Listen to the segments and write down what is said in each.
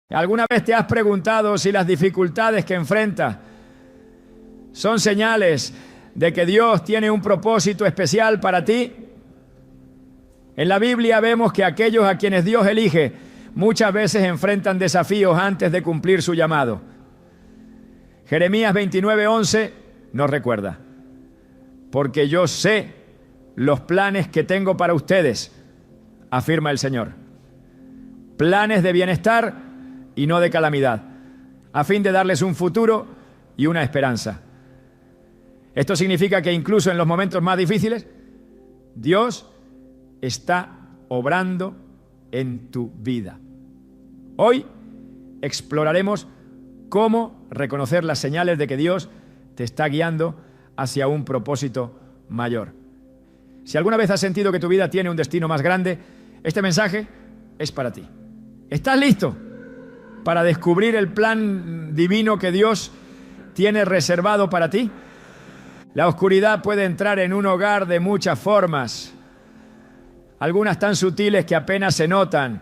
¿Alguna vez te has preguntado si las dificultades que enfrentas son señales de que Dios tiene un propósito especial para ti? En la Biblia vemos que aquellos a quienes Dios elige muchas veces enfrentan desafíos antes de cumplir su llamado. Jeremías 29:11 nos recuerda: porque yo sé los planes que tengo para ustedes, afirma el Señor. Planes de bienestar y no de calamidad, a fin de darles un futuro y una esperanza. Esto significa que incluso en los momentos más difíciles, Dios está obrando en tu vida. Hoy exploraremos cómo reconocer las señales de que Dios te está guiando hacia un propósito mayor. Si alguna vez has sentido que tu vida tiene un destino más grande, este mensaje es para ti. ¿Estás listo para descubrir el plan divino que Dios tiene reservado para ti? La oscuridad puede entrar en un hogar de muchas formas, algunas tan sutiles que apenas se notan,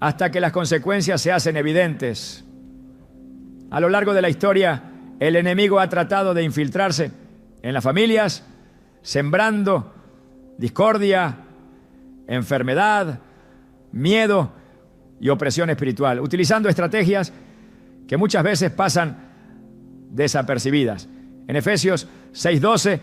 hasta que las consecuencias se hacen evidentes. A lo largo de la historia, el enemigo ha tratado de infiltrarse en las familias, sembrando discordia, enfermedad, miedo y opresión espiritual, utilizando estrategias que muchas veces pasan desapercibidas. En Efesios 6:12,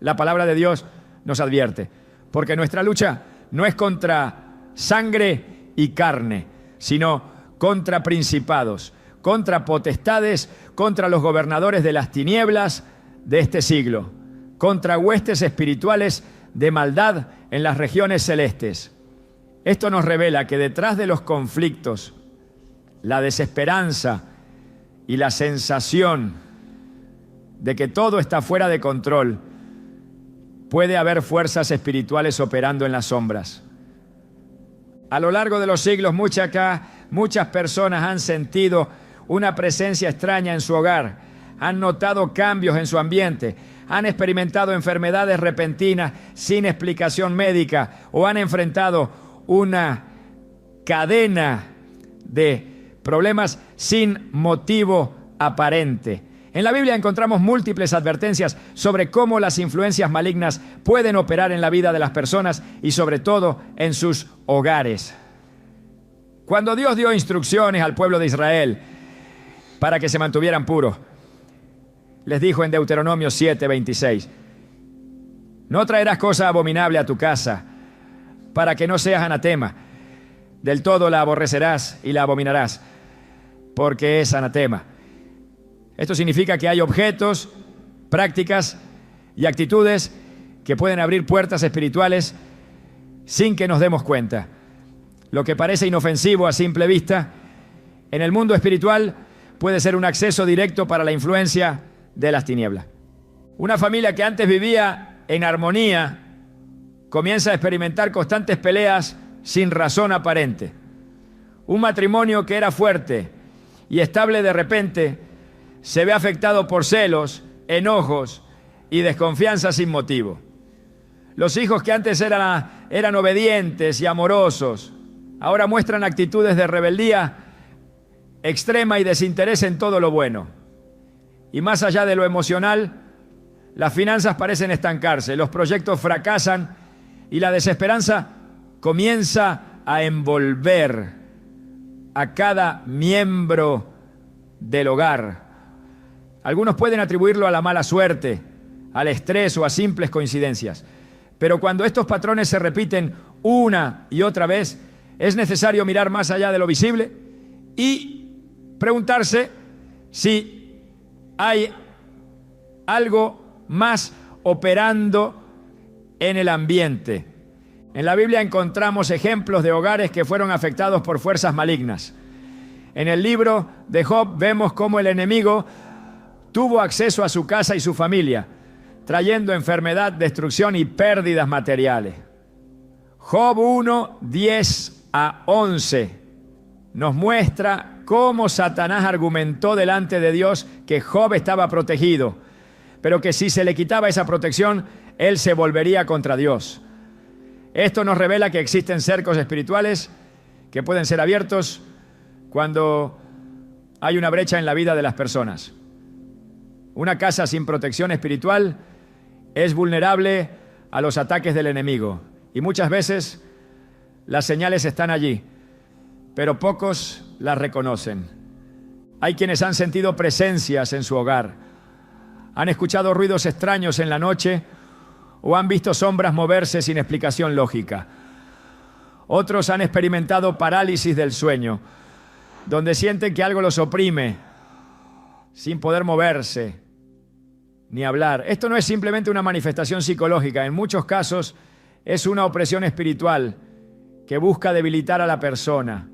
la palabra de Dios nos advierte: porque nuestra lucha no es contra sangre y carne, sino contra principados, contra potestades, contra los gobernadores de las tinieblas de este siglo, contra huestes espirituales de maldad en las regiones celestes. Esto nos revela que detrás de los conflictos, la desesperanza y la sensación de que todo está fuera de control, puede haber fuerzas espirituales operando en las sombras. A lo largo de los siglos, muchas personas han sentido una presencia extraña en su hogar, han notado cambios en su ambiente, han experimentado enfermedades repentinas sin explicación médica o han enfrentado una cadena de problemas sin motivo aparente. En la Biblia encontramos múltiples advertencias sobre cómo las influencias malignas pueden operar en la vida de las personas y sobre todo en sus hogares. Cuando Dios dio instrucciones al pueblo de Israel para que se mantuvieran puros, les dijo en Deuteronomio 7:26: no traerás cosa abominable a tu casa, para que no seas anatema. Del todo la aborrecerás y la abominarás, porque es anatema. Esto significa que hay objetos, prácticas y actitudes que pueden abrir puertas espirituales sin que nos demos cuenta. Lo que parece inofensivo a simple vista, en el mundo espiritual puede ser un acceso directo para la influencia de las tinieblas. Una familia que antes vivía en armonía comienza a experimentar constantes peleas sin razón aparente. Un matrimonio que era fuerte y estable de repente se ve afectado por celos, enojos y desconfianza sin motivo. Los hijos que antes eran obedientes y amorosos, ahora muestran actitudes de rebeldía extrema y desinterés en todo lo bueno. Y más allá de lo emocional, las finanzas parecen estancarse, los proyectos fracasan y la desesperanza comienza a envolver a cada miembro del hogar. Algunos pueden atribuirlo a la mala suerte, al estrés o a simples coincidencias. Pero cuando estos patrones se repiten una y otra vez, es necesario mirar más allá de lo visible y preguntarse si hay algo más operando en el ambiente. En la Biblia encontramos ejemplos de hogares que fueron afectados por fuerzas malignas. En el libro de Job vemos cómo el enemigo tuvo acceso a su casa y su familia, trayendo enfermedad, destrucción y pérdidas materiales. Job 1:10-11 nos muestra cómo Satanás argumentó delante de Dios que Job estaba protegido, pero que si se le quitaba esa protección, él se volvería contra Dios. Esto nos revela que existen cercos espirituales que pueden ser abiertos cuando hay una brecha en la vida de las personas. Una casa sin protección espiritual es vulnerable a los ataques del enemigo. Y muchas veces las señales están allí, pero pocos las reconocen. Hay quienes han sentido presencias en su hogar, han escuchado ruidos extraños en la noche o han visto sombras moverse sin explicación lógica. Otros han experimentado parálisis del sueño, donde sienten que algo los oprime, sin poder moverse ni hablar. Esto no es simplemente una manifestación psicológica, en muchos casos es una opresión espiritual que busca debilitar a la persona,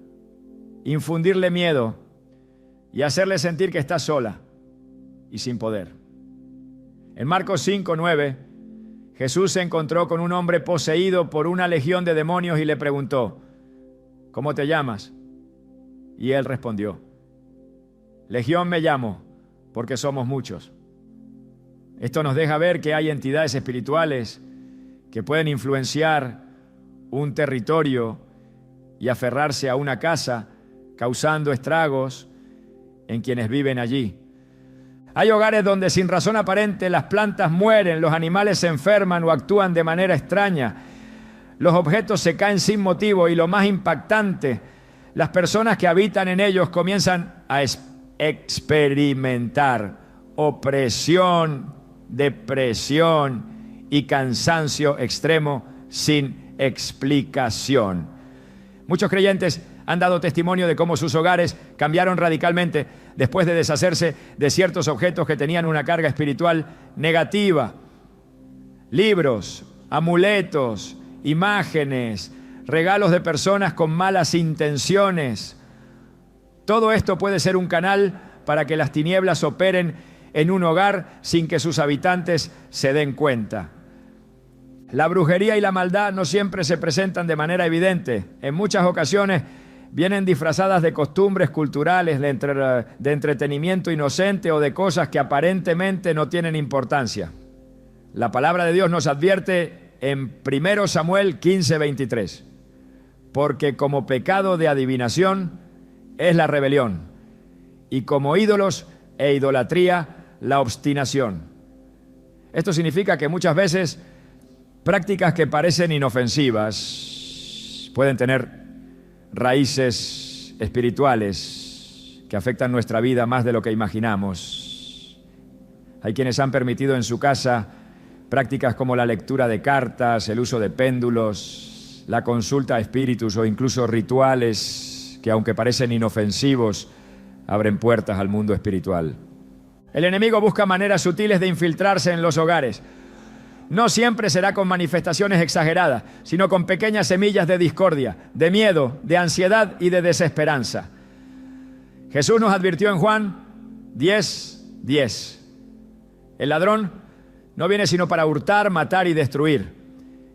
infundirle miedo y hacerle sentir que está sola y sin poder. En Marcos 5:9, Jesús se encontró con un hombre poseído por una legión de demonios y le preguntó: ¿cómo te llamas? Y él respondió: Legión me llamo, porque somos muchos. Esto nos deja ver que hay entidades espirituales que pueden influenciar un territorio y aferrarse a una casa, causando estragos en quienes viven allí. Hay hogares donde sin razón aparente las plantas mueren, los animales se enferman o actúan de manera extraña, los objetos se caen sin motivo y lo más impactante, las personas que habitan en ellos comienzan a experimentar opresión, depresión y cansancio extremo sin explicación. Muchos creyentes han dado testimonio de cómo sus hogares cambiaron radicalmente después de deshacerse de ciertos objetos que tenían una carga espiritual negativa. Libros, amuletos, imágenes, regalos de personas con malas intenciones. Todo esto puede ser un canal para que las tinieblas operen en un hogar sin que sus habitantes se den cuenta. La brujería y la maldad no siempre se presentan de manera evidente. En muchas ocasiones vienen disfrazadas de costumbres culturales, de entretenimiento inocente o de cosas que aparentemente no tienen importancia. La palabra de Dios nos advierte en 1 Samuel 15:23, porque como pecado de adivinación es la rebelión, y como ídolos e idolatría la obstinación. Esto significa que muchas veces prácticas que parecen inofensivas pueden tener raíces espirituales que afectan nuestra vida más de lo que imaginamos. Hay quienes han permitido en su casa prácticas como la lectura de cartas, el uso de péndulos, la consulta a espíritus o incluso rituales que, aunque parecen inofensivos, abren puertas al mundo espiritual. El enemigo busca maneras sutiles de infiltrarse en los hogares. No siempre será con manifestaciones exageradas, sino con pequeñas semillas de discordia, de miedo, de ansiedad y de desesperanza. Jesús nos advirtió en Juan 10:10. El ladrón no viene sino para hurtar, matar y destruir.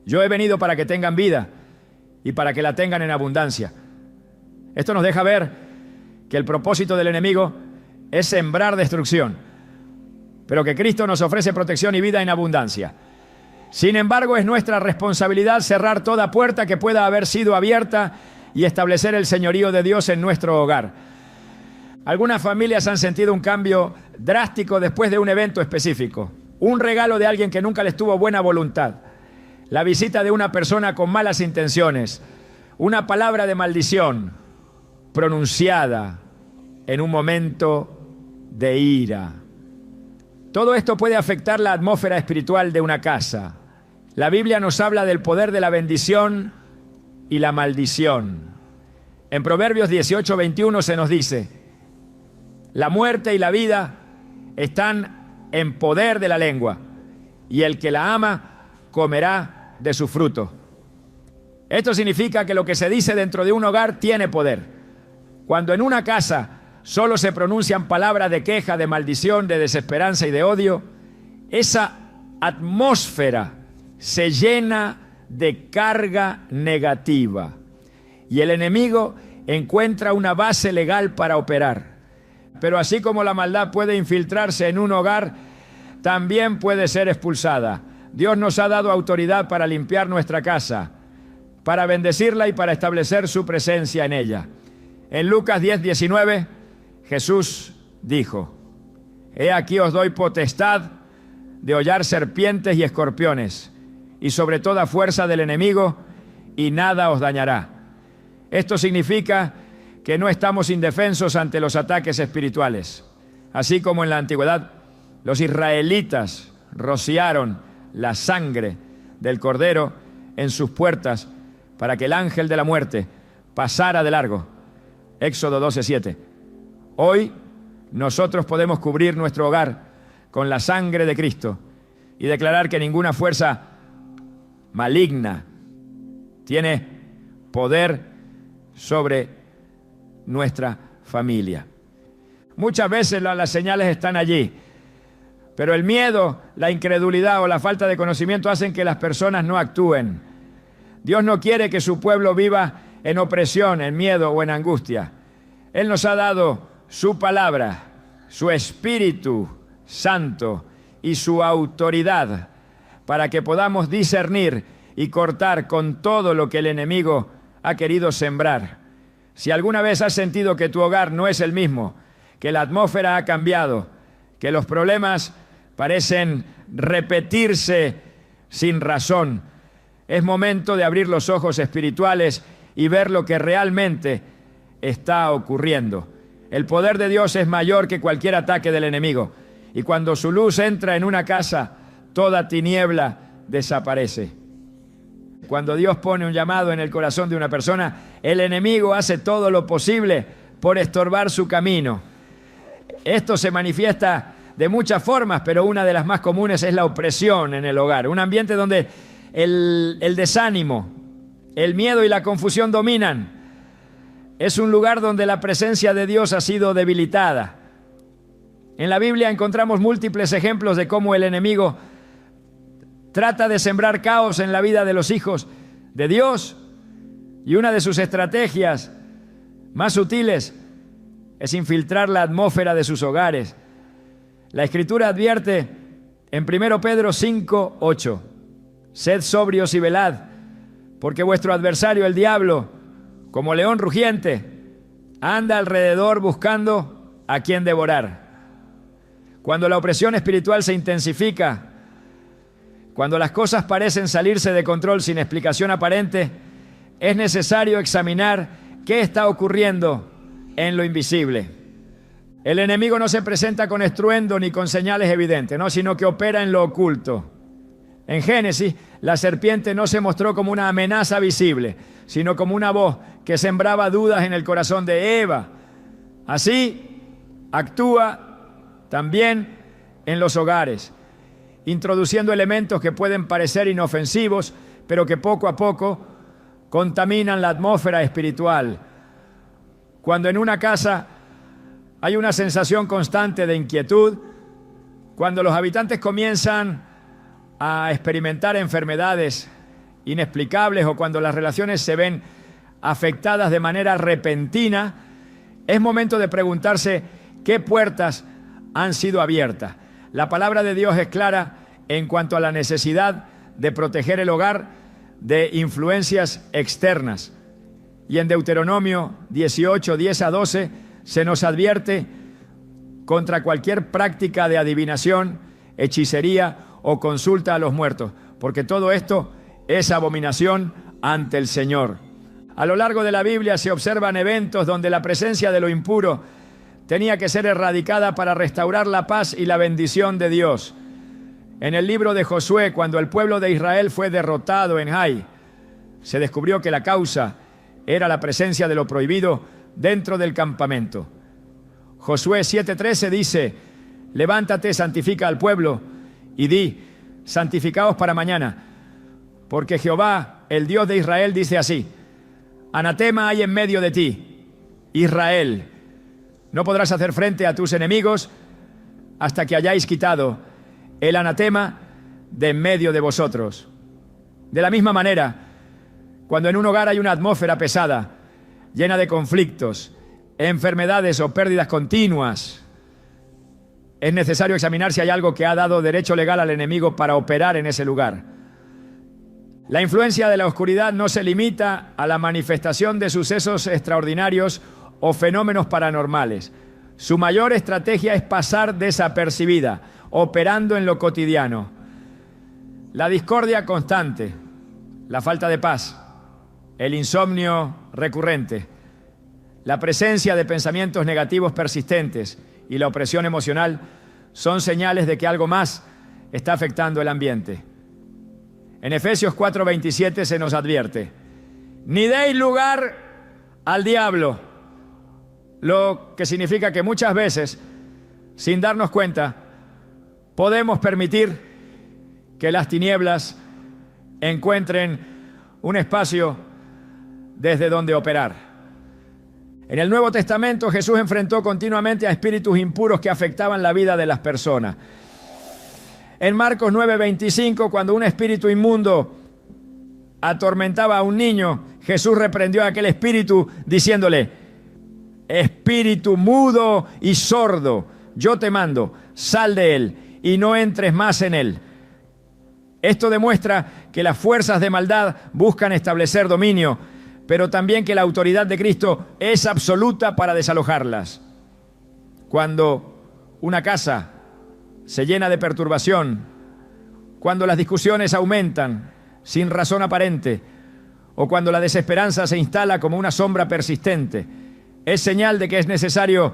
Yo he venido para que tengan vida y para que la tengan en abundancia. Esto nos deja ver que el propósito del enemigo es sembrar destrucción, pero que Cristo nos ofrece protección y vida en abundancia. Sin embargo, es nuestra responsabilidad cerrar toda puerta que pueda haber sido abierta y establecer el señorío de Dios en nuestro hogar. Algunas familias han sentido un cambio drástico después de un evento específico. Un regalo de alguien que nunca les tuvo buena voluntad. La visita de una persona con malas intenciones. Una palabra de maldición pronunciada en un momento de ira. Todo esto puede afectar la atmósfera espiritual de una casa. La Biblia nos habla del poder de la bendición y la maldición. En Proverbios 18:21 se nos dice: la muerte y la vida están en poder de la lengua, y el que la ama comerá de su fruto. Esto significa que lo que se dice dentro de un hogar tiene poder. Cuando en una casa solo se pronuncian palabras de queja, de maldición, de desesperanza y de odio, esa atmósfera se llena de carga negativa y el enemigo encuentra una base legal para operar. Pero así como la maldad puede infiltrarse en un hogar, también puede ser expulsada. Dios nos ha dado autoridad para limpiar nuestra casa, para bendecirla y para establecer su presencia en ella. En Lucas 10:19, Jesús dijo: He aquí os doy potestad de hollar serpientes y escorpiones, y sobre toda fuerza del enemigo, y nada os dañará. Esto significa que no estamos indefensos ante los ataques espirituales. Así como en la antigüedad los israelitas rociaron la sangre del cordero en sus puertas para que el ángel de la muerte pasara de largo. Éxodo 12:7. Hoy nosotros podemos cubrir nuestro hogar con la sangre de Cristo y declarar que ninguna fuerza maligna tiene poder sobre nuestra familia. Muchas veces las señales están allí, pero el miedo, la incredulidad o la falta de conocimiento hacen que las personas no actúen. Dios no quiere que su pueblo viva en opresión, en miedo o en angustia. Él nos ha dado su palabra, su Espíritu Santo y su autoridad para que podamos discernir y cortar con todo lo que el enemigo ha querido sembrar. Si alguna vez has sentido que tu hogar no es el mismo, que la atmósfera ha cambiado, que los problemas parecen repetirse sin razón, es momento de abrir los ojos espirituales y ver lo que realmente está ocurriendo. El poder de Dios es mayor que cualquier ataque del enemigo, y cuando su luz entra en una casa, toda tiniebla desaparece. Cuando Dios pone un llamado en el corazón de una persona, el enemigo hace todo lo posible por estorbar su camino. Esto se manifiesta de muchas formas, pero una de las más comunes es la opresión en el hogar. Un ambiente donde el desánimo, el miedo y la confusión dominan. Es un lugar donde la presencia de Dios ha sido debilitada. En la Biblia encontramos múltiples ejemplos de cómo el enemigo trata de sembrar caos en la vida de los hijos de Dios, y una de sus estrategias más sutiles es infiltrar la atmósfera de sus hogares. La Escritura advierte en 1 Pedro 5:8: Sed sobrios y velad, porque vuestro adversario el diablo, como león rugiente, anda alrededor buscando a quien devorar. Cuando la opresión espiritual se intensifica, cuando las cosas parecen salirse de control sin explicación aparente, es necesario examinar qué está ocurriendo en lo invisible. El enemigo no se presenta con estruendo ni con señales evidentes, ¿no?, sino que opera en lo oculto. En Génesis, la serpiente no se mostró como una amenaza visible, sino como una voz que sembraba dudas en el corazón de Eva. Así actúa también en los hogares, introduciendo elementos que pueden parecer inofensivos, pero que poco a poco contaminan la atmósfera espiritual. Cuando en una casa hay una sensación constante de inquietud, cuando los habitantes comienzan a experimentar enfermedades inexplicables o cuando las relaciones se ven afectadas de manera repentina, es momento de preguntarse qué puertas han sido abiertas. La palabra de Dios es clara en cuanto a la necesidad de proteger el hogar de influencias externas. Y en Deuteronomio 18, 10-12, se nos advierte contra cualquier práctica de adivinación, hechicería o consulta a los muertos, porque todo esto es abominación ante el Señor. A lo largo de la Biblia se observan eventos donde la presencia de lo impuro tenía que ser erradicada para restaurar la paz y la bendición de Dios. En el libro de Josué, cuando el pueblo de Israel fue derrotado en Ai, se descubrió que la causa era la presencia de lo prohibido dentro del campamento. Josué 7:13 dice: levántate, santifica al pueblo y di: santificaos para mañana, porque Jehová, el Dios de Israel, dice así: anatema hay en medio de ti, Israel. No podrás hacer frente a tus enemigos hasta que hayáis quitado el anatema de en medio de vosotros. De la misma manera, cuando en un hogar hay una atmósfera pesada, llena de conflictos, enfermedades o pérdidas continuas, es necesario examinar si hay algo que ha dado derecho legal al enemigo para operar en ese lugar. La influencia de la oscuridad no se limita a la manifestación de sucesos extraordinarios o fenómenos paranormales. Su mayor estrategia es pasar desapercibida, operando en lo cotidiano. La discordia constante, la falta de paz, el insomnio recurrente, la presencia de pensamientos negativos persistentes y la opresión emocional son señales de que algo más está afectando el ambiente. En Efesios 4:27 se nos advierte: ni deis lugar al diablo, lo que significa que muchas veces, sin darnos cuenta, podemos permitir que las tinieblas encuentren un espacio desde donde operar. En el Nuevo Testamento Jesús enfrentó continuamente a espíritus impuros que afectaban la vida de las personas. En Marcos 9:25, cuando un espíritu inmundo atormentaba a un niño, Jesús reprendió a aquel espíritu diciéndole: espíritu mudo y sordo, yo te mando, sal de él y no entres más en él. Esto demuestra que las fuerzas de maldad buscan establecer dominio, pero también que la autoridad de Cristo es absoluta para desalojarlas. Cuando una casa se llena de perturbación, cuando las discusiones aumentan sin razón aparente, o cuando la desesperanza se instala como una sombra persistente, es señal de que es necesario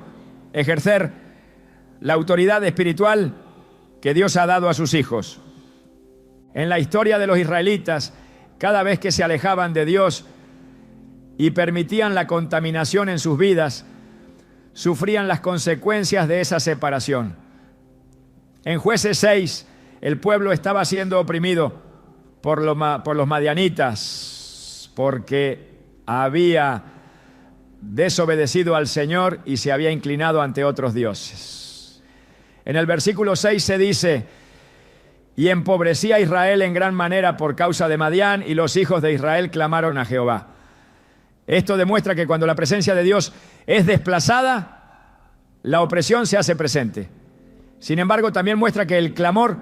ejercer la autoridad espiritual que Dios ha dado a sus hijos. En la historia de los israelitas, cada vez que se alejaban de Dios y permitían la contaminación en sus vidas, sufrían las consecuencias de esa separación. En Jueces 6, el pueblo estaba siendo oprimido por los madianitas, porque había desobedecido al Señor y se había inclinado ante otros dioses. En el versículo 6 se dice: y empobrecía a Israel en gran manera por causa de Madián, y los hijos de Israel clamaron a Jehová. Esto demuestra que cuando la presencia de Dios es desplazada, la opresión se hace presente. Sin embargo, también muestra que el clamor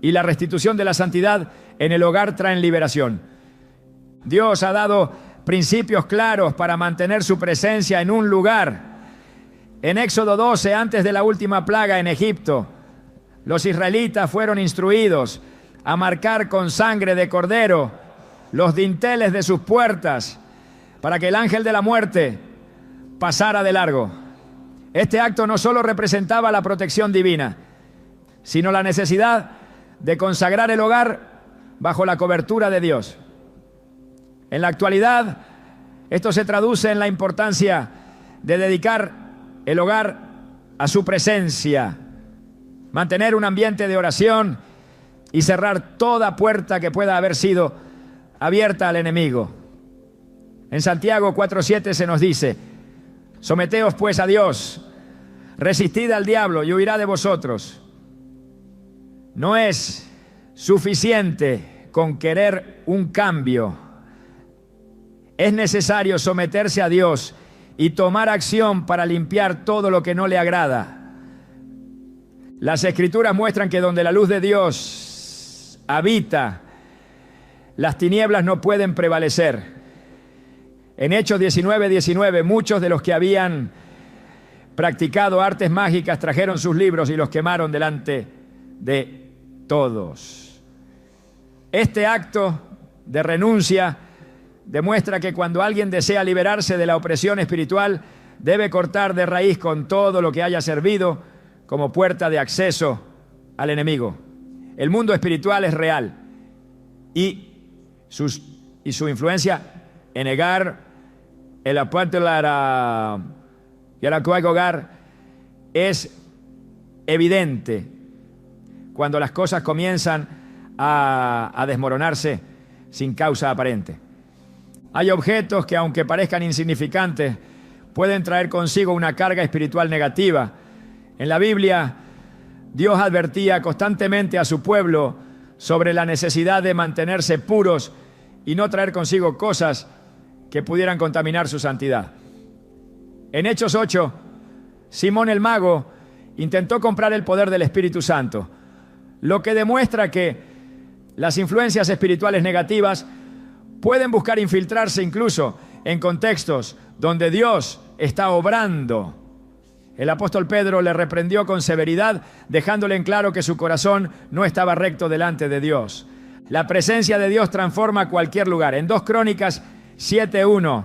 y la restitución de la santidad en el hogar traen liberación. Dios ha dado principios claros para mantener su presencia en un lugar. En Éxodo 12, antes de la última plaga en Egipto, los israelitas fueron instruidos a marcar con sangre de cordero los dinteles de sus puertas para que el ángel de la muerte pasara de largo. Este acto no solo representaba la protección divina, sino la necesidad de consagrar el hogar bajo la cobertura de Dios. En la actualidad, esto se traduce en la importancia de dedicar el hogar a su presencia, mantener un ambiente de oración y cerrar toda puerta que pueda haber sido abierta al enemigo. En Santiago 4:7 se nos dice: someteos pues a Dios, resistid al diablo y huirá de vosotros. No es suficiente con querer un cambio. Es necesario someterse a Dios y tomar acción para limpiar todo lo que no le agrada. Las Escrituras muestran que donde la luz de Dios habita, las tinieblas no pueden prevalecer. En Hechos 19:19, muchos de los que habían practicado artes mágicas trajeron sus libros y los quemaron delante de todos. Este acto de renuncia demuestra que cuando alguien desea liberarse de la opresión espiritual, debe cortar de raíz con todo lo que haya servido como puerta de acceso al enemigo. El mundo espiritual es real y su influencia en negar el apuantelar y el hogar es evidente cuando las cosas comienzan a desmoronarse sin causa aparente. Hay objetos que, aunque parezcan insignificantes, pueden traer consigo una carga espiritual negativa. En la Biblia, Dios advertía constantemente a su pueblo sobre la necesidad de mantenerse puros y no traer consigo cosas que pudieran contaminar su santidad. En Hechos 8, Simón el mago intentó comprar el poder del Espíritu Santo, lo que demuestra que las influencias espirituales negativas pueden buscar infiltrarse incluso en contextos donde Dios está obrando. El apóstol Pedro le reprendió con severidad, dejándole en claro que su corazón no estaba recto delante de Dios. La presencia de Dios transforma cualquier lugar. En 2 Crónicas 7:1,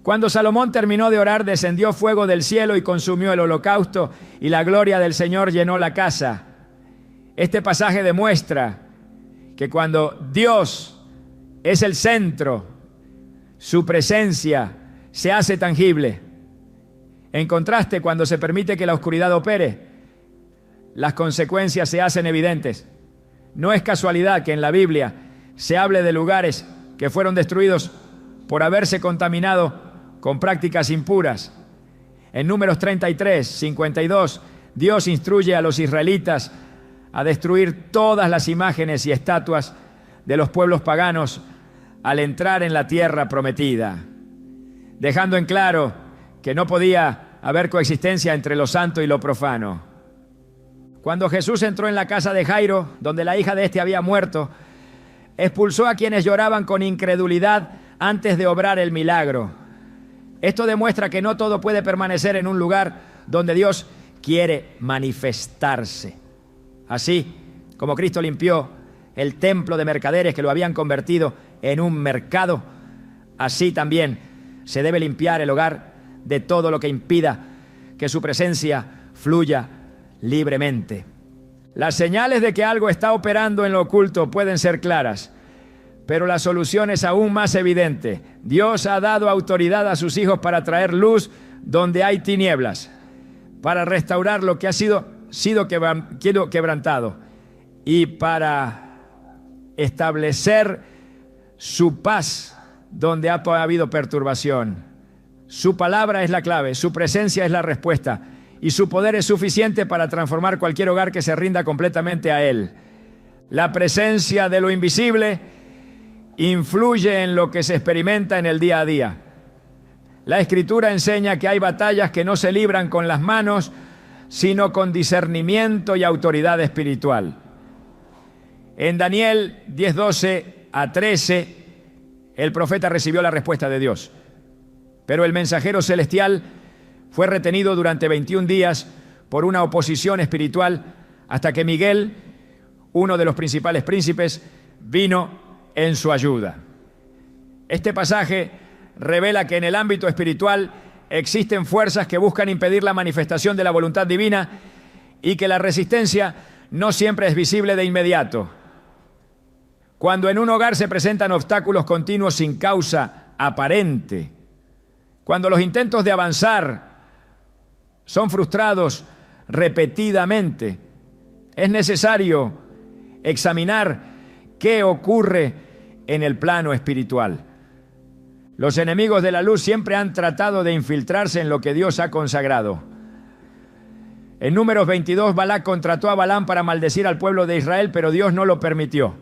cuando Salomón terminó de orar, descendió fuego del cielo y consumió el holocausto, y la gloria del Señor llenó la casa. Este pasaje demuestra que cuando Dios es el centro, su presencia se hace tangible. En contraste, cuando se permite que la oscuridad opere, las consecuencias se hacen evidentes. No es casualidad que en la Biblia se hable de lugares que fueron destruidos por haberse contaminado con prácticas impuras. En Números 33, 52, Dios instruye a los israelitas a destruir todas las imágenes y estatuas de los pueblos paganos al entrar en la tierra prometida, dejando en claro que no podía haber coexistencia entre lo santo y lo profano. Cuando Jesús entró en la casa de Jairo, donde la hija de éste había muerto, expulsó a quienes lloraban con incredulidad antes de obrar el milagro. Esto demuestra que no todo puede permanecer en un lugar donde Dios quiere manifestarse. Así como Cristo limpió el templo de mercaderes que lo habían convertido en un mercado, así también se debe limpiar el hogar de todo lo que impida que su presencia fluya libremente. Las señales de que algo está operando en lo oculto pueden ser claras, pero la solución es aún más evidente. Dios ha dado autoridad a sus hijos para traer luz donde hay tinieblas, para restaurar lo que ha sido quebrantado y para establecer su paz donde ha habido perturbación. Su palabra es la clave, su presencia es la respuesta y su poder es suficiente para transformar cualquier hogar que se rinda completamente a Él. La presencia de lo invisible influye en lo que se experimenta en el día a día. La Escritura enseña que hay batallas que no se libran con las manos, sino con discernimiento y autoridad espiritual. En Daniel 10:12 a 13, el profeta recibió la respuesta de Dios. Pero el mensajero celestial fue retenido durante 21 días por una oposición espiritual hasta que Miguel, uno de los principales príncipes, vino en su ayuda. Este pasaje revela que en el ámbito espiritual existen fuerzas que buscan impedir la manifestación de la voluntad divina y que la resistencia no siempre es visible de inmediato. Cuando en un hogar se presentan obstáculos continuos sin causa aparente, cuando los intentos de avanzar son frustrados repetidamente, es necesario examinar qué ocurre en el plano espiritual. Los enemigos de la luz siempre han tratado de infiltrarse en lo que Dios ha consagrado. En Números 22, Balac contrató a Balaam para maldecir al pueblo de Israel, pero Dios no lo permitió.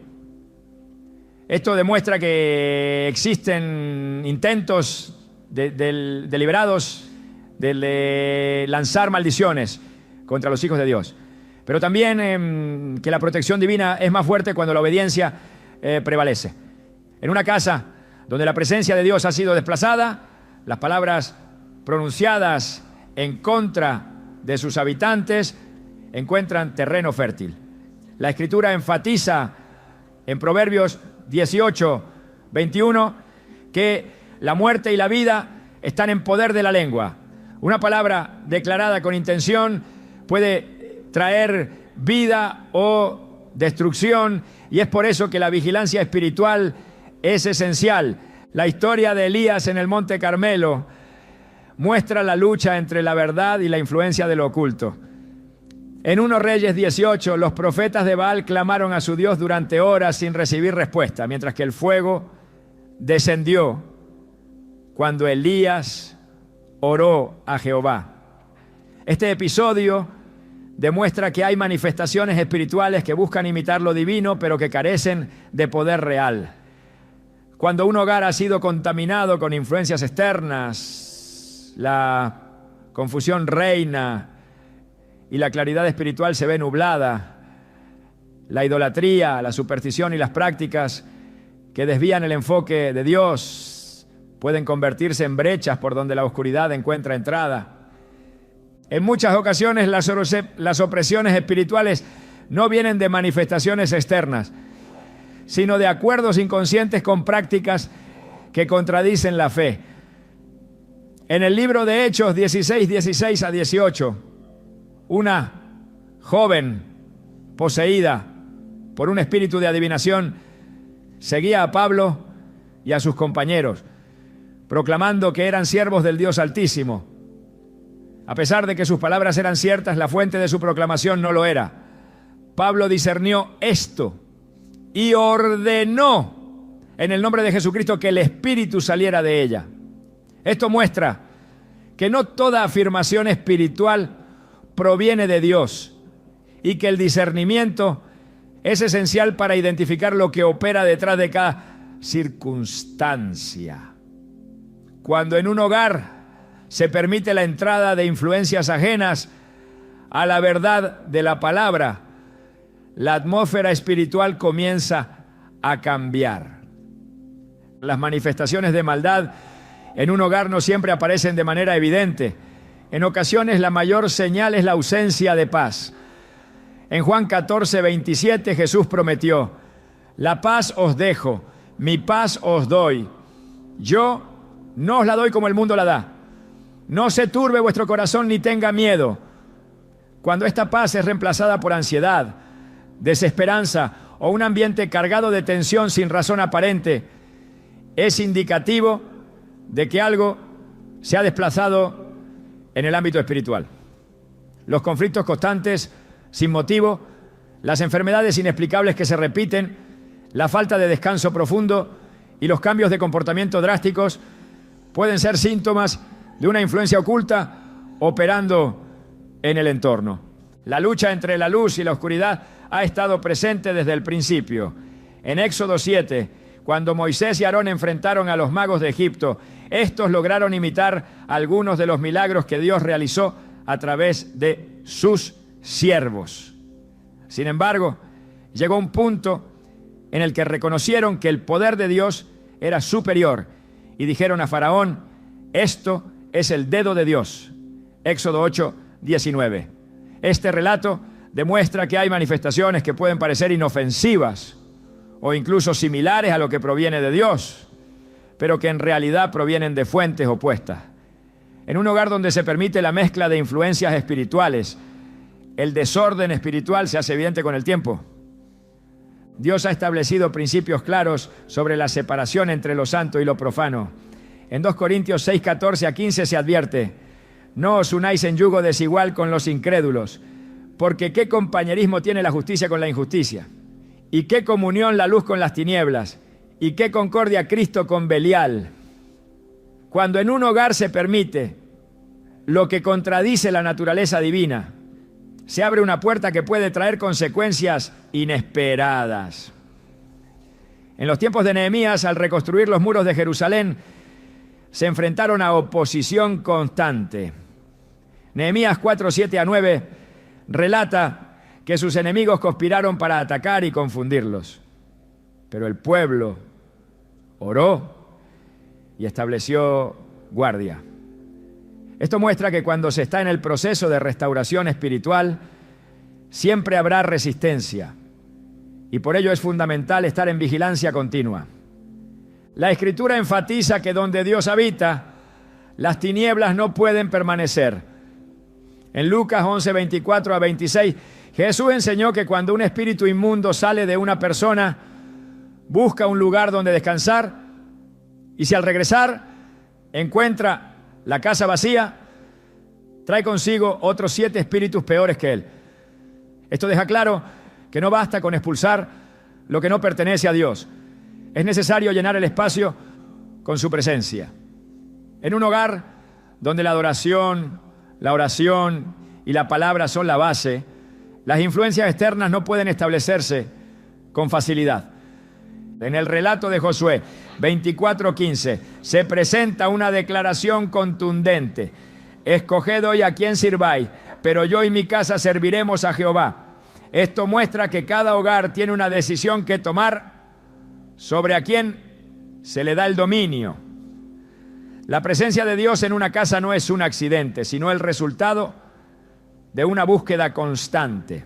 Esto demuestra que existen intentos deliberados de lanzar maldiciones contra los hijos de Dios. Pero también que la protección divina es más fuerte cuando la obediencia prevalece. En una casa donde la presencia de Dios ha sido desplazada, las palabras pronunciadas en contra de sus habitantes encuentran terreno fértil. La Escritura enfatiza en Proverbios 18:21 que la muerte y la vida están en poder de la lengua. Una palabra declarada con intención puede traer vida o destrucción, y es por eso que la vigilancia espiritual es esencial. La historia de Elías en el Monte Carmelo muestra la lucha entre la verdad y la influencia de lo oculto. En 1 Reyes 18, los profetas de Baal clamaron a su Dios durante horas sin recibir respuesta, mientras que el fuego descendió cuando Elías oró a Jehová. Este episodio demuestra que hay manifestaciones espirituales que buscan imitar lo divino, pero que carecen de poder real. Cuando un hogar ha sido contaminado con influencias externas, la confusión reina y la claridad espiritual se ve nublada. La idolatría, la superstición y las prácticas que desvían el enfoque de Dios pueden convertirse en brechas por donde la oscuridad encuentra entrada. En muchas ocasiones las opresiones espirituales no vienen de manifestaciones externas, sino de acuerdos inconscientes con prácticas que contradicen la fe. En el libro de Hechos 16 a 18, una joven poseída por un espíritu de adivinación seguía a Pablo y a sus compañeros, proclamando que eran siervos del Dios Altísimo. A pesar de que sus palabras eran ciertas, la fuente de su proclamación no lo era. Pablo discernió esto y ordenó en el nombre de Jesucristo que el espíritu saliera de ella. Esto muestra que no toda afirmación espiritual proviene de Dios y que el discernimiento es esencial para identificar lo que opera detrás de cada circunstancia. Cuando en un hogar se permite la entrada de influencias ajenas a la verdad de la palabra, la atmósfera espiritual comienza a cambiar. Las manifestaciones de maldad en un hogar no siempre aparecen de manera evidente. En ocasiones la mayor señal es la ausencia de paz. En Juan 14:27 Jesús prometió: la paz os dejo, mi paz os doy. Yo no os la doy como el mundo la da. No se turbe vuestro corazón ni tenga miedo. Cuando esta paz es reemplazada por ansiedad, desesperanza o un ambiente cargado de tensión sin razón aparente, es indicativo de que algo se ha desplazado en el ámbito espiritual. Los conflictos constantes, sin motivo, las enfermedades inexplicables que se repiten, la falta de descanso profundo y los cambios de comportamiento drásticos pueden ser síntomas de una influencia oculta operando en el entorno. La lucha entre la luz y la oscuridad ha estado presente desde el principio. En Éxodo 7, cuando Moisés y Aarón enfrentaron a los magos de Egipto, estos lograron imitar algunos de los milagros que Dios realizó a través de sus siervos. Sin embargo, llegó un punto en el que reconocieron que el poder de Dios era superior y dijeron a Faraón: esto es el dedo de Dios. Éxodo 8:19. Este relato demuestra que hay manifestaciones que pueden parecer inofensivas o incluso similares a lo que proviene de Dios, pero que en realidad provienen de fuentes opuestas. En un hogar donde se permite la mezcla de influencias espirituales, el desorden espiritual se hace evidente con el tiempo. Dios ha establecido principios claros sobre la separación entre lo santo y lo profano. En 2 Corintios 6:14-15 se advierte: no os unáis en yugo desigual con los incrédulos, porque ¿qué compañerismo tiene la justicia con la injusticia? ¿Y qué comunión la luz con las tinieblas? ¿Y qué concordia Cristo con Belial? Cuando en un hogar se permite lo que contradice la naturaleza divina, se abre una puerta que puede traer consecuencias inesperadas. En los tiempos de Nehemías, al reconstruir los muros de Jerusalén, se enfrentaron a oposición constante. Nehemías 4:7-9 relata que sus enemigos conspiraron para atacar y confundirlos. Pero el pueblo oró y estableció guardia. Esto muestra que cuando se está en el proceso de restauración espiritual, siempre habrá resistencia. Y por ello es fundamental estar en vigilancia continua. La Escritura enfatiza que donde Dios habita, las tinieblas no pueden permanecer. En Lucas 11:24-26, Jesús enseñó que cuando un espíritu inmundo sale de una persona, busca un lugar donde descansar, y si al regresar encuentra la casa vacía, trae consigo otros 7 espíritus peores que él. Esto deja claro que no basta con expulsar lo que no pertenece a Dios. Es necesario llenar el espacio con su presencia. En un hogar donde la adoración, la oración y la palabra son la base, las influencias externas no pueden establecerse con facilidad. En el relato de Josué 24:15 se presenta una declaración contundente: escoged hoy a quién sirváis, pero yo y mi casa serviremos a Jehová. Esto muestra que cada hogar tiene una decisión que tomar sobre a quién se le da el dominio. La presencia de Dios en una casa no es un accidente, sino el resultado de una búsqueda constante.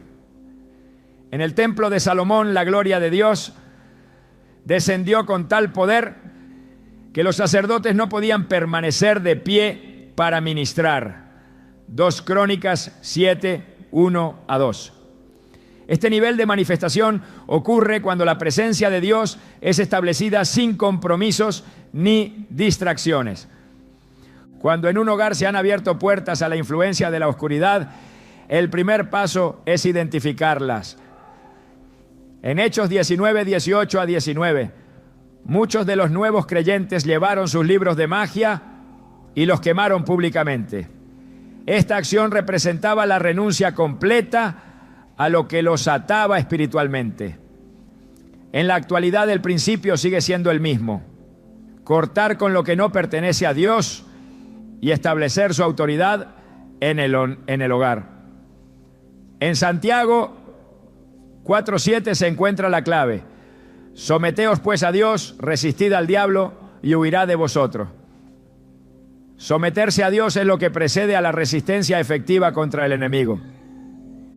En el templo de Salomón, la gloria de Dios descendió con tal poder que los sacerdotes no podían permanecer de pie para ministrar. 2 Crónicas 7, 1 a 2. Este nivel de manifestación ocurre cuando la presencia de Dios es establecida sin compromisos ni distracciones. Cuando en un hogar se han abierto puertas a la influencia de la oscuridad, el primer paso es identificarlas. En Hechos 19, 18 a 19, muchos de los nuevos creyentes llevaron sus libros de magia y los quemaron públicamente. Esta acción representaba la renuncia completa a lo que los ataba espiritualmente. En la actualidad el principio sigue siendo el mismo: cortar con lo que no pertenece a Dios y establecer su autoridad en el hogar. En Santiago 4:7 se encuentra la clave: someteos pues a Dios, resistid al diablo y huirá de vosotros. Someterse a Dios es lo que precede a la resistencia efectiva contra el enemigo.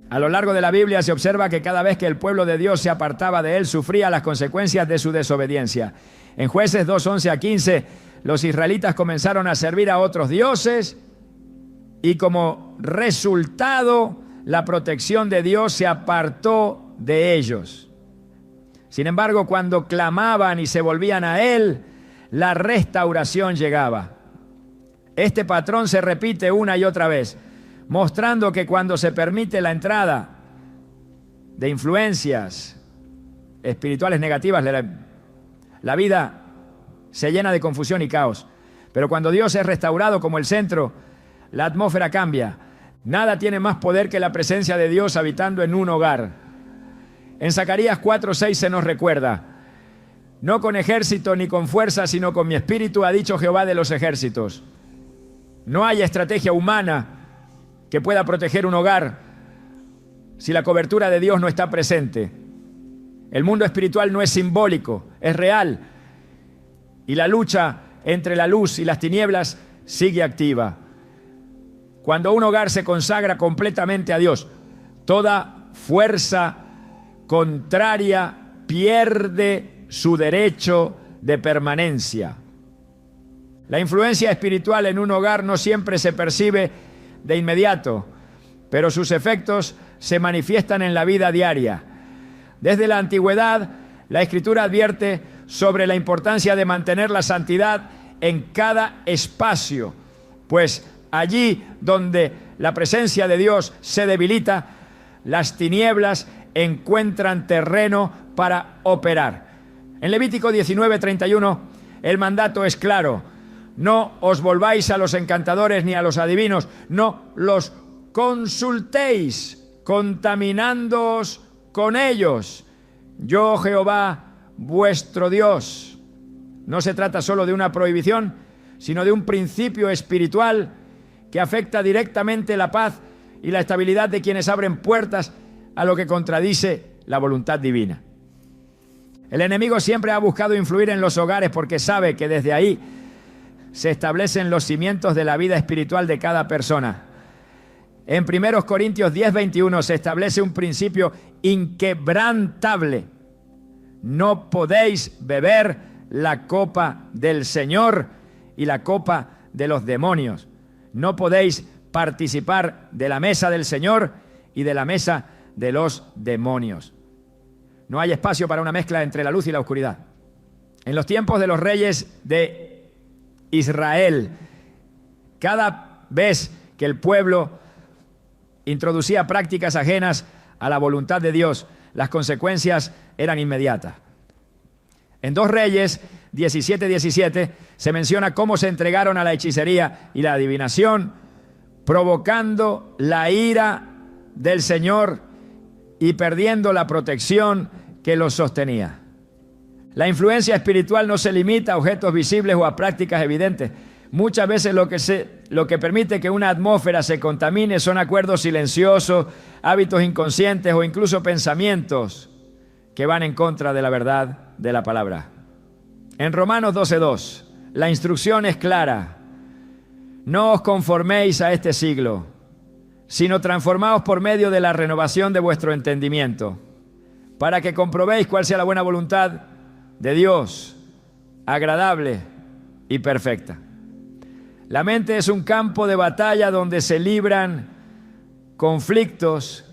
A lo largo de la Biblia se observa que cada vez que el pueblo de Dios se apartaba de él, sufría las consecuencias de su desobediencia. En Jueces 2:11 a 15, los israelitas comenzaron a servir a otros dioses y como resultado, la protección de Dios se apartó de ellos. Sin embargo, cuando clamaban y se volvían a él, la restauración llegaba. Este patrón se repite una y otra vez, mostrando que cuando se permite la entrada de influencias espirituales negativas, la vida se llena de confusión y caos. Pero cuando Dios es restaurado como el centro, la atmósfera cambia. Nada tiene más poder que la presencia de Dios habitando en un hogar. En Zacarías 4:6 se nos recuerda: no con ejército ni con fuerza, sino con mi espíritu, ha dicho Jehová de los ejércitos. No hay estrategia humana que pueda proteger un hogar si la cobertura de Dios no está presente. El mundo espiritual no es simbólico, es real. Y la lucha entre la luz y las tinieblas sigue activa. Cuando un hogar se consagra completamente a Dios, toda fuerza contraria pierde su derecho de permanencia. La influencia espiritual en un hogar no siempre se percibe de inmediato, pero sus efectos se manifiestan en la vida diaria. Desde la antigüedad, la Escritura advierte sobre la importancia de mantener la santidad en cada espacio, pues allí donde la presencia de Dios se debilita, las tinieblas encuentran terreno para operar. En Levítico 19:31, el mandato es claro: no os volváis a los encantadores ni a los adivinos, no los consultéis, contaminándoos con ellos. Yo, Jehová, vuestro Dios. No se trata solo de una prohibición, sino de un principio espiritual que afecta directamente la paz y la estabilidad de quienes abren puertas a lo que contradice la voluntad divina. El enemigo siempre ha buscado influir en los hogares porque sabe que desde ahí se establecen los cimientos de la vida espiritual de cada persona. En 1 Corintios 10:21 se establece un principio inquebrantable: no podéis beber la copa del Señor y la copa de los demonios. No podéis participar de la mesa del Señor y de la mesa de los demonios. No hay espacio para una mezcla entre la luz y la oscuridad. En los tiempos de los reyes de Israel, cada vez que el pueblo introducía prácticas ajenas a la voluntad de Dios, las consecuencias eran inmediatas. En 2 Reyes 17:17 se menciona cómo se entregaron a la hechicería y la adivinación, provocando la ira del Señor y perdiendo la protección que los sostenía. La influencia espiritual no se limita a objetos visibles o a prácticas evidentes. Muchas veces lo que permite que una atmósfera se contamine son acuerdos silenciosos, hábitos inconscientes o incluso pensamientos que van en contra de la verdad de la palabra. En Romanos 12:2, La instrucción es clara. No os conforméis a este siglo, sino transformaos por medio de la renovación de vuestro entendimiento, para que comprobéis cuál sea la buena voluntad de Dios, agradable y perfecta. La mente es un campo de batalla donde se libran conflictos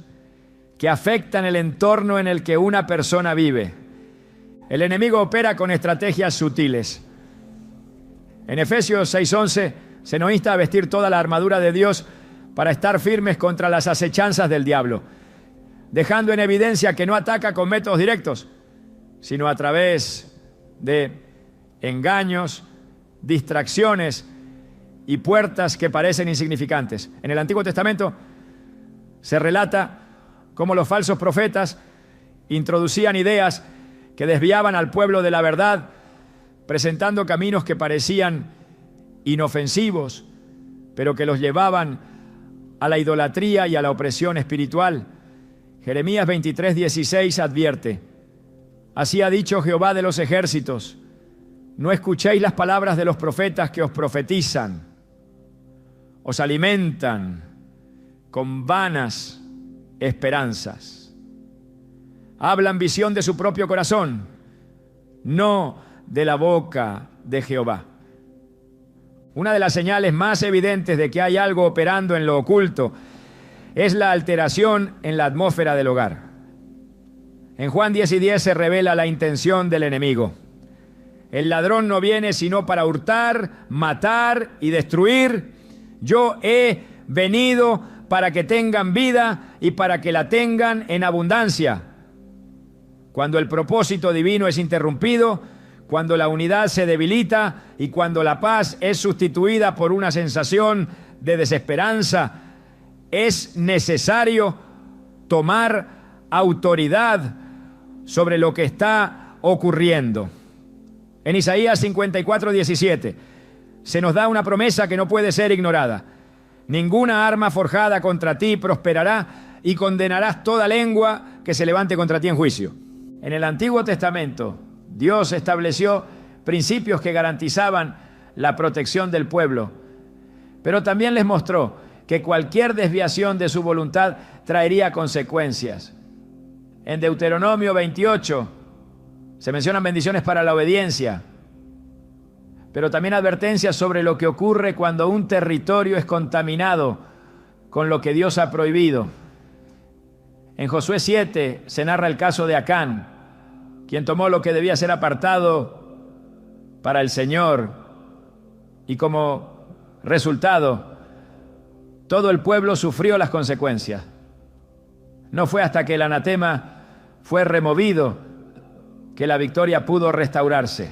que afectan el entorno en el que una persona vive. El enemigo opera con estrategias sutiles. En Efesios 6:11 se nos insta a vestir toda la armadura de Dios para estar firmes contra las acechanzas del diablo, dejando en evidencia que no ataca con métodos directos, sino a través de engaños, distracciones y puertas que parecen insignificantes. En el Antiguo Testamento se relata cómo los falsos profetas introducían ideas que desviaban al pueblo de la verdad, presentando caminos que parecían inofensivos, pero que los llevaban a la idolatría y a la opresión espiritual. Jeremías 23:16 advierte: así ha dicho Jehová de los ejércitos, no escuchéis las palabras de los profetas que os profetizan, os alimentan con vanas esperanzas. Hablan visión de su propio corazón, no de la boca de Jehová. Una de las señales más evidentes de que hay algo operando en lo oculto es la alteración en la atmósfera del hogar. En Juan 10:10 se revela la intención del enemigo. El ladrón no viene sino para hurtar, matar y destruir. Yo he venido para que tengan vida y para que la tengan en abundancia. Cuando el propósito divino es interrumpido, cuando la unidad se debilita y cuando la paz es sustituida por una sensación de desesperanza, es necesario tomar autoridad sobre lo que está ocurriendo. En Isaías 54:17 se nos da una promesa que no puede ser ignorada. Ninguna arma forjada contra ti prosperará y condenarás toda lengua que se levante contra ti en juicio. En el Antiguo Testamento, Dios estableció principios que garantizaban la protección del pueblo, pero también les mostró que cualquier desviación de su voluntad traería consecuencias. En Deuteronomio 28 se mencionan bendiciones para la obediencia, pero también advertencias sobre lo que ocurre cuando un territorio es contaminado con lo que Dios ha prohibido. En Josué 7 se narra el caso de Acán, quien tomó lo que debía ser apartado para el Señor, y como resultado, todo el pueblo sufrió las consecuencias. No fue hasta que el anatema fue removido que la victoria pudo restaurarse.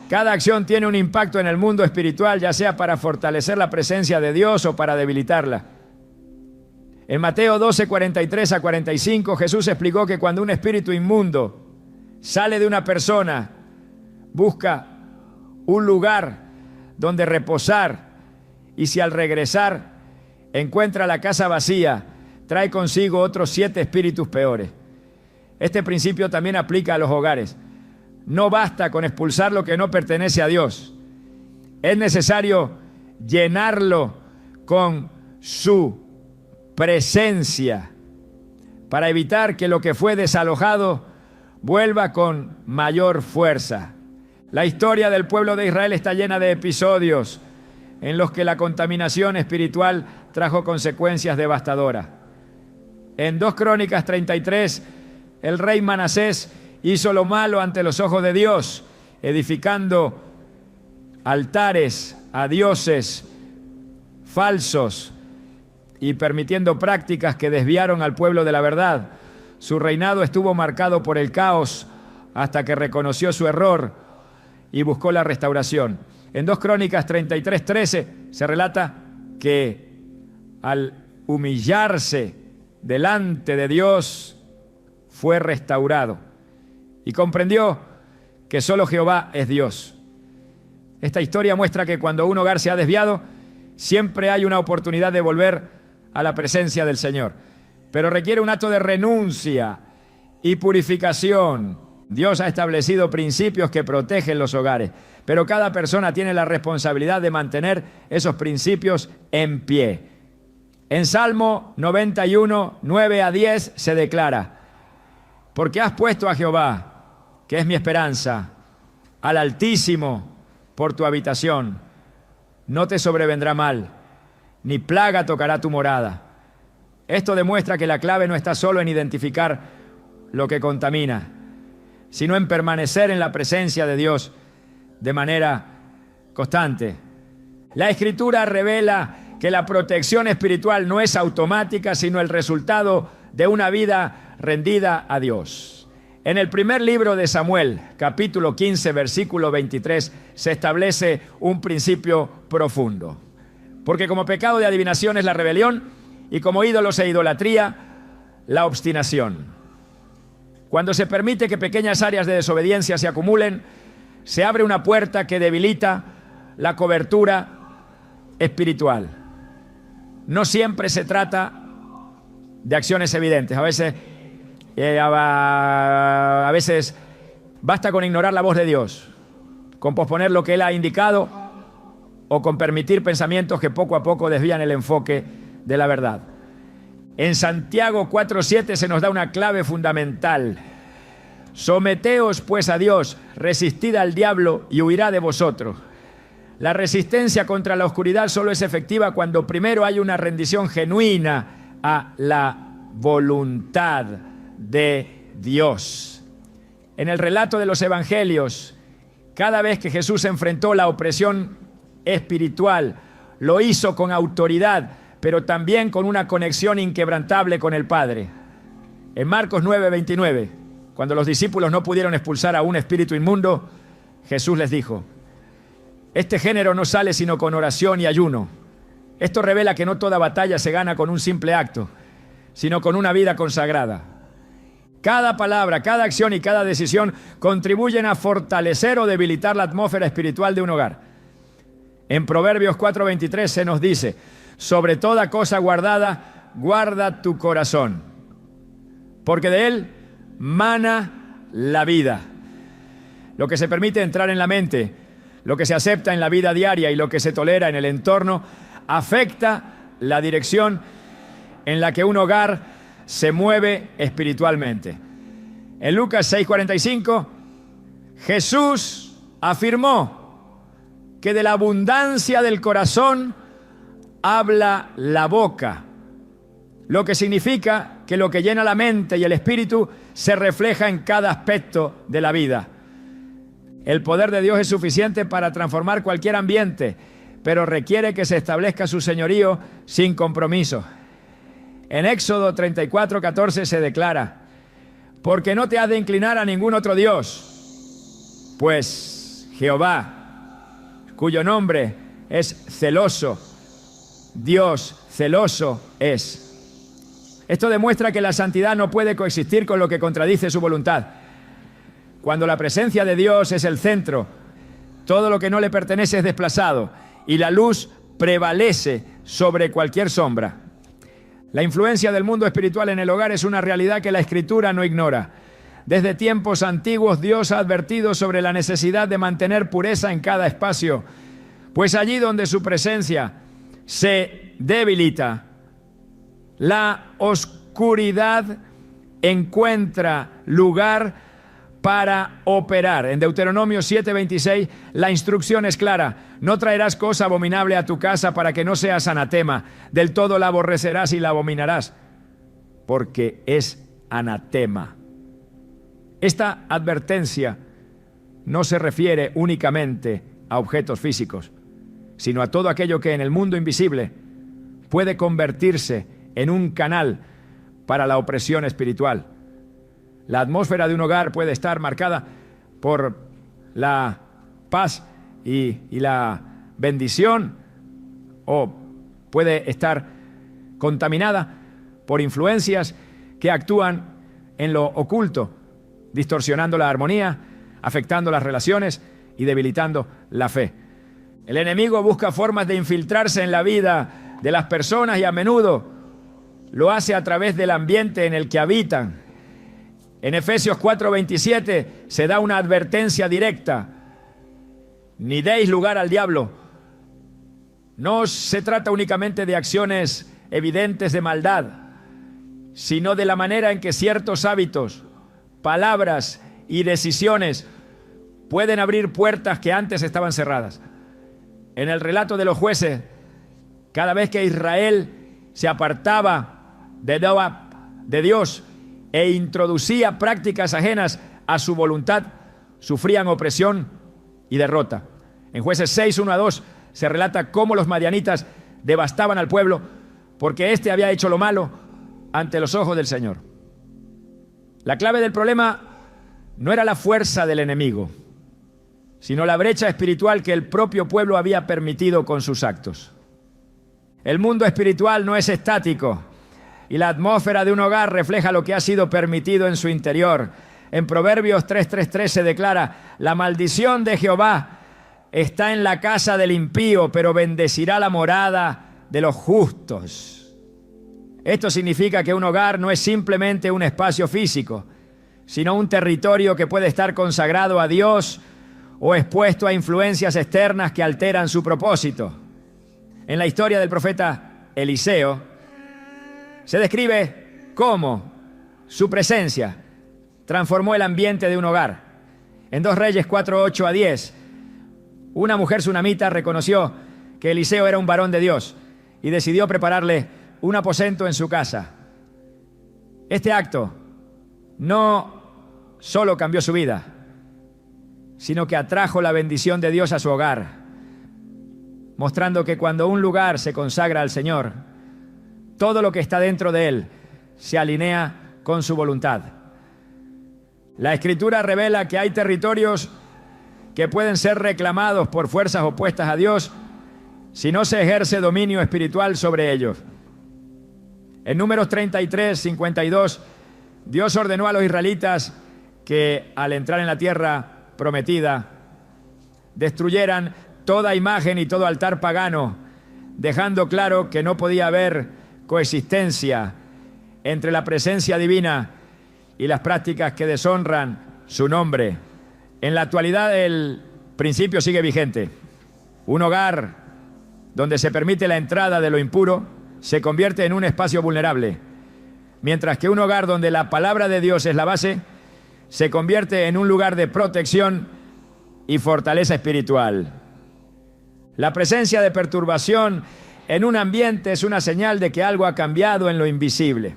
Cada acción tiene un impacto en el mundo espiritual, ya sea para fortalecer la presencia de Dios o para debilitarla. En Mateo 12:43-45, Jesús explicó que cuando un espíritu inmundo sale de una persona, busca un lugar donde reposar, y si al regresar encuentra la casa vacía, trae consigo otros 7 espíritus peores. Este principio también aplica a los hogares. No basta con expulsar lo que no pertenece a Dios. Es necesario llenarlo con su presencia para evitar que lo que fue desalojado vuelva con mayor fuerza. La historia del pueblo de Israel está llena de episodios en los que la contaminación espiritual trajo consecuencias devastadoras. En 2 Crónicas 33, el rey Manasés hizo lo malo ante los ojos de Dios, edificando altares a dioses falsos y permitiendo prácticas que desviaron al pueblo de la verdad. Su reinado estuvo marcado por el caos hasta que reconoció su error y buscó la restauración. En 2 Crónicas 33:13 se relata que al humillarse delante de Dios fue restaurado y comprendió que solo Jehová es Dios. Esta historia muestra que cuando un hogar se ha desviado, siempre hay una oportunidad de volver a la presencia del Señor, pero requiere un acto de renuncia y purificación Dios ha establecido principios que protegen los hogares, pero cada persona tiene la responsabilidad de mantener esos principios en pie. En Salmo 91, 9 a 10 se declara: porque has puesto a Jehová, que es mi esperanza, al Altísimo por tu habitación, no te sobrevendrá mal, ni plaga tocará tu morada. Esto demuestra que la clave no está solo en identificar lo que contamina, sino en permanecer en la presencia de Dios de manera constante. La Escritura revela que la protección espiritual no es automática, sino el resultado de una vida rendida a Dios. En el primer libro de Samuel, capítulo 15, versículo 23, se establece un principio profundo. Porque como pecado de adivinación es la rebelión, y como ídolos e idolatría, la obstinación. Cuando se permite que pequeñas áreas de desobediencia se acumulen, se abre una puerta que debilita la cobertura espiritual. No siempre se trata de acciones evidentes. A veces basta con ignorar la voz de Dios, con posponer lo que Él ha indicado o con permitir pensamientos que poco a poco desvían el enfoque de la verdad. En Santiago 4:7 se nos da una clave fundamental. Someteos pues a Dios, resistid al diablo y huirá de vosotros. La resistencia contra la oscuridad solo es efectiva cuando primero hay una rendición genuina a la voluntad de Dios. En el relato de los evangelios, cada vez que Jesús enfrentó la opresión espiritual, lo hizo con autoridad, pero también con una conexión inquebrantable con el Padre. En Marcos 9:29, cuando los discípulos no pudieron expulsar a un espíritu inmundo, Jesús les dijo: este género no sale sino con oración y ayuno. Esto revela que no toda batalla se gana con un simple acto, sino con una vida consagrada. Cada palabra, cada acción y cada decisión contribuyen a fortalecer o debilitar la atmósfera espiritual de un hogar. En Proverbios 4:23 se nos dice: sobre toda cosa guardada, guarda tu corazón, porque de él mana la vida. Lo que se permite entrar en la mente, lo que se acepta en la vida diaria y lo que se tolera en el entorno, afecta la dirección en la que un hogar se mueve espiritualmente. En Lucas 6:45, Jesús afirmó que de la abundancia del corazón habla la boca, lo que significa que lo que llena la mente y el espíritu se refleja en cada aspecto de la vida. El poder de Dios es suficiente para transformar cualquier ambiente, pero requiere que se establezca su señorío sin compromiso. En Éxodo 34:14 se declara: porque no te has de inclinar a ningún otro Dios, pues Jehová, cuyo nombre es celoso, Dios celoso es. Esto demuestra que la santidad no puede coexistir con lo que contradice su voluntad. Cuando la presencia de Dios es el centro, todo lo que no le pertenece es desplazado y la luz prevalece sobre cualquier sombra. La influencia del mundo espiritual en el hogar es una realidad que la Escritura no ignora. Desde tiempos antiguos Dios ha advertido sobre la necesidad de mantener pureza en cada espacio, pues allí donde su presencia se debilita, la oscuridad encuentra lugar para operar. En Deuteronomio 7:26 la instrucción es clara: no traerás cosa abominable a tu casa para que no seas anatema. Del todo la aborrecerás y la abominarás, porque es anatema. Esta advertencia no se refiere únicamente a objetos físicos, sino a todo aquello que en el mundo invisible puede convertirse en un canal para la opresión espiritual. La atmósfera de un hogar puede estar marcada por la paz y la bendición, o puede estar contaminada por influencias que actúan en lo oculto, distorsionando la armonía, afectando las relaciones y debilitando la fe. El enemigo busca formas de infiltrarse en la vida de las personas y a menudo lo hace a través del ambiente en el que habitan. En Efesios 4:27 se da una advertencia directa: ni deis lugar al diablo. No se trata únicamente de acciones evidentes de maldad, sino de la manera en que ciertos hábitos, palabras y decisiones pueden abrir puertas que antes estaban cerradas. En el relato de los jueces, cada vez que Israel se apartaba de Dios e introducía prácticas ajenas a su voluntad, sufrían opresión y derrota. En Jueces 6, 1-2 se relata cómo los madianitas devastaban al pueblo porque éste había hecho lo malo ante los ojos del Señor. La clave del problema no era la fuerza del enemigo, sino la brecha espiritual que el propio pueblo había permitido con sus actos. El mundo espiritual no es estático y la atmósfera de un hogar refleja lo que ha sido permitido en su interior. En Proverbios 3:3 se declara: la maldición de Jehová está en la casa del impío, pero bendecirá la morada de los justos. Esto significa que un hogar no es simplemente un espacio físico, sino un territorio que puede estar consagrado a Dios o expuesto a influencias externas que alteran su propósito. En la historia del profeta Eliseo se describe cómo su presencia transformó el ambiente de un hogar. En 2 Reyes 4:8-10, una mujer sunamita reconoció que Eliseo era un varón de Dios y decidió prepararle un aposento en su casa. Este acto no solo cambió su vida, sino que atrajo la bendición de Dios a su hogar, mostrando que cuando un lugar se consagra al Señor, todo lo que está dentro de él se alinea con su voluntad. La Escritura revela que hay territorios que pueden ser reclamados por fuerzas opuestas a Dios si no se ejerce dominio espiritual sobre ellos. En Números 33:52, Dios ordenó a los israelitas que al entrar en la tierra prometida destruyeran toda imagen y todo altar pagano, dejando claro que no podía haber coexistencia entre la presencia divina y las prácticas que deshonran su nombre. En la actualidad el principio sigue vigente. Un hogar donde se permite la entrada de lo impuro se convierte en un espacio vulnerable, mientras que un hogar donde la palabra de Dios es la base se convierte en un lugar de protección y fortaleza espiritual. La presencia de perturbación en un ambiente es una señal de que algo ha cambiado en lo invisible.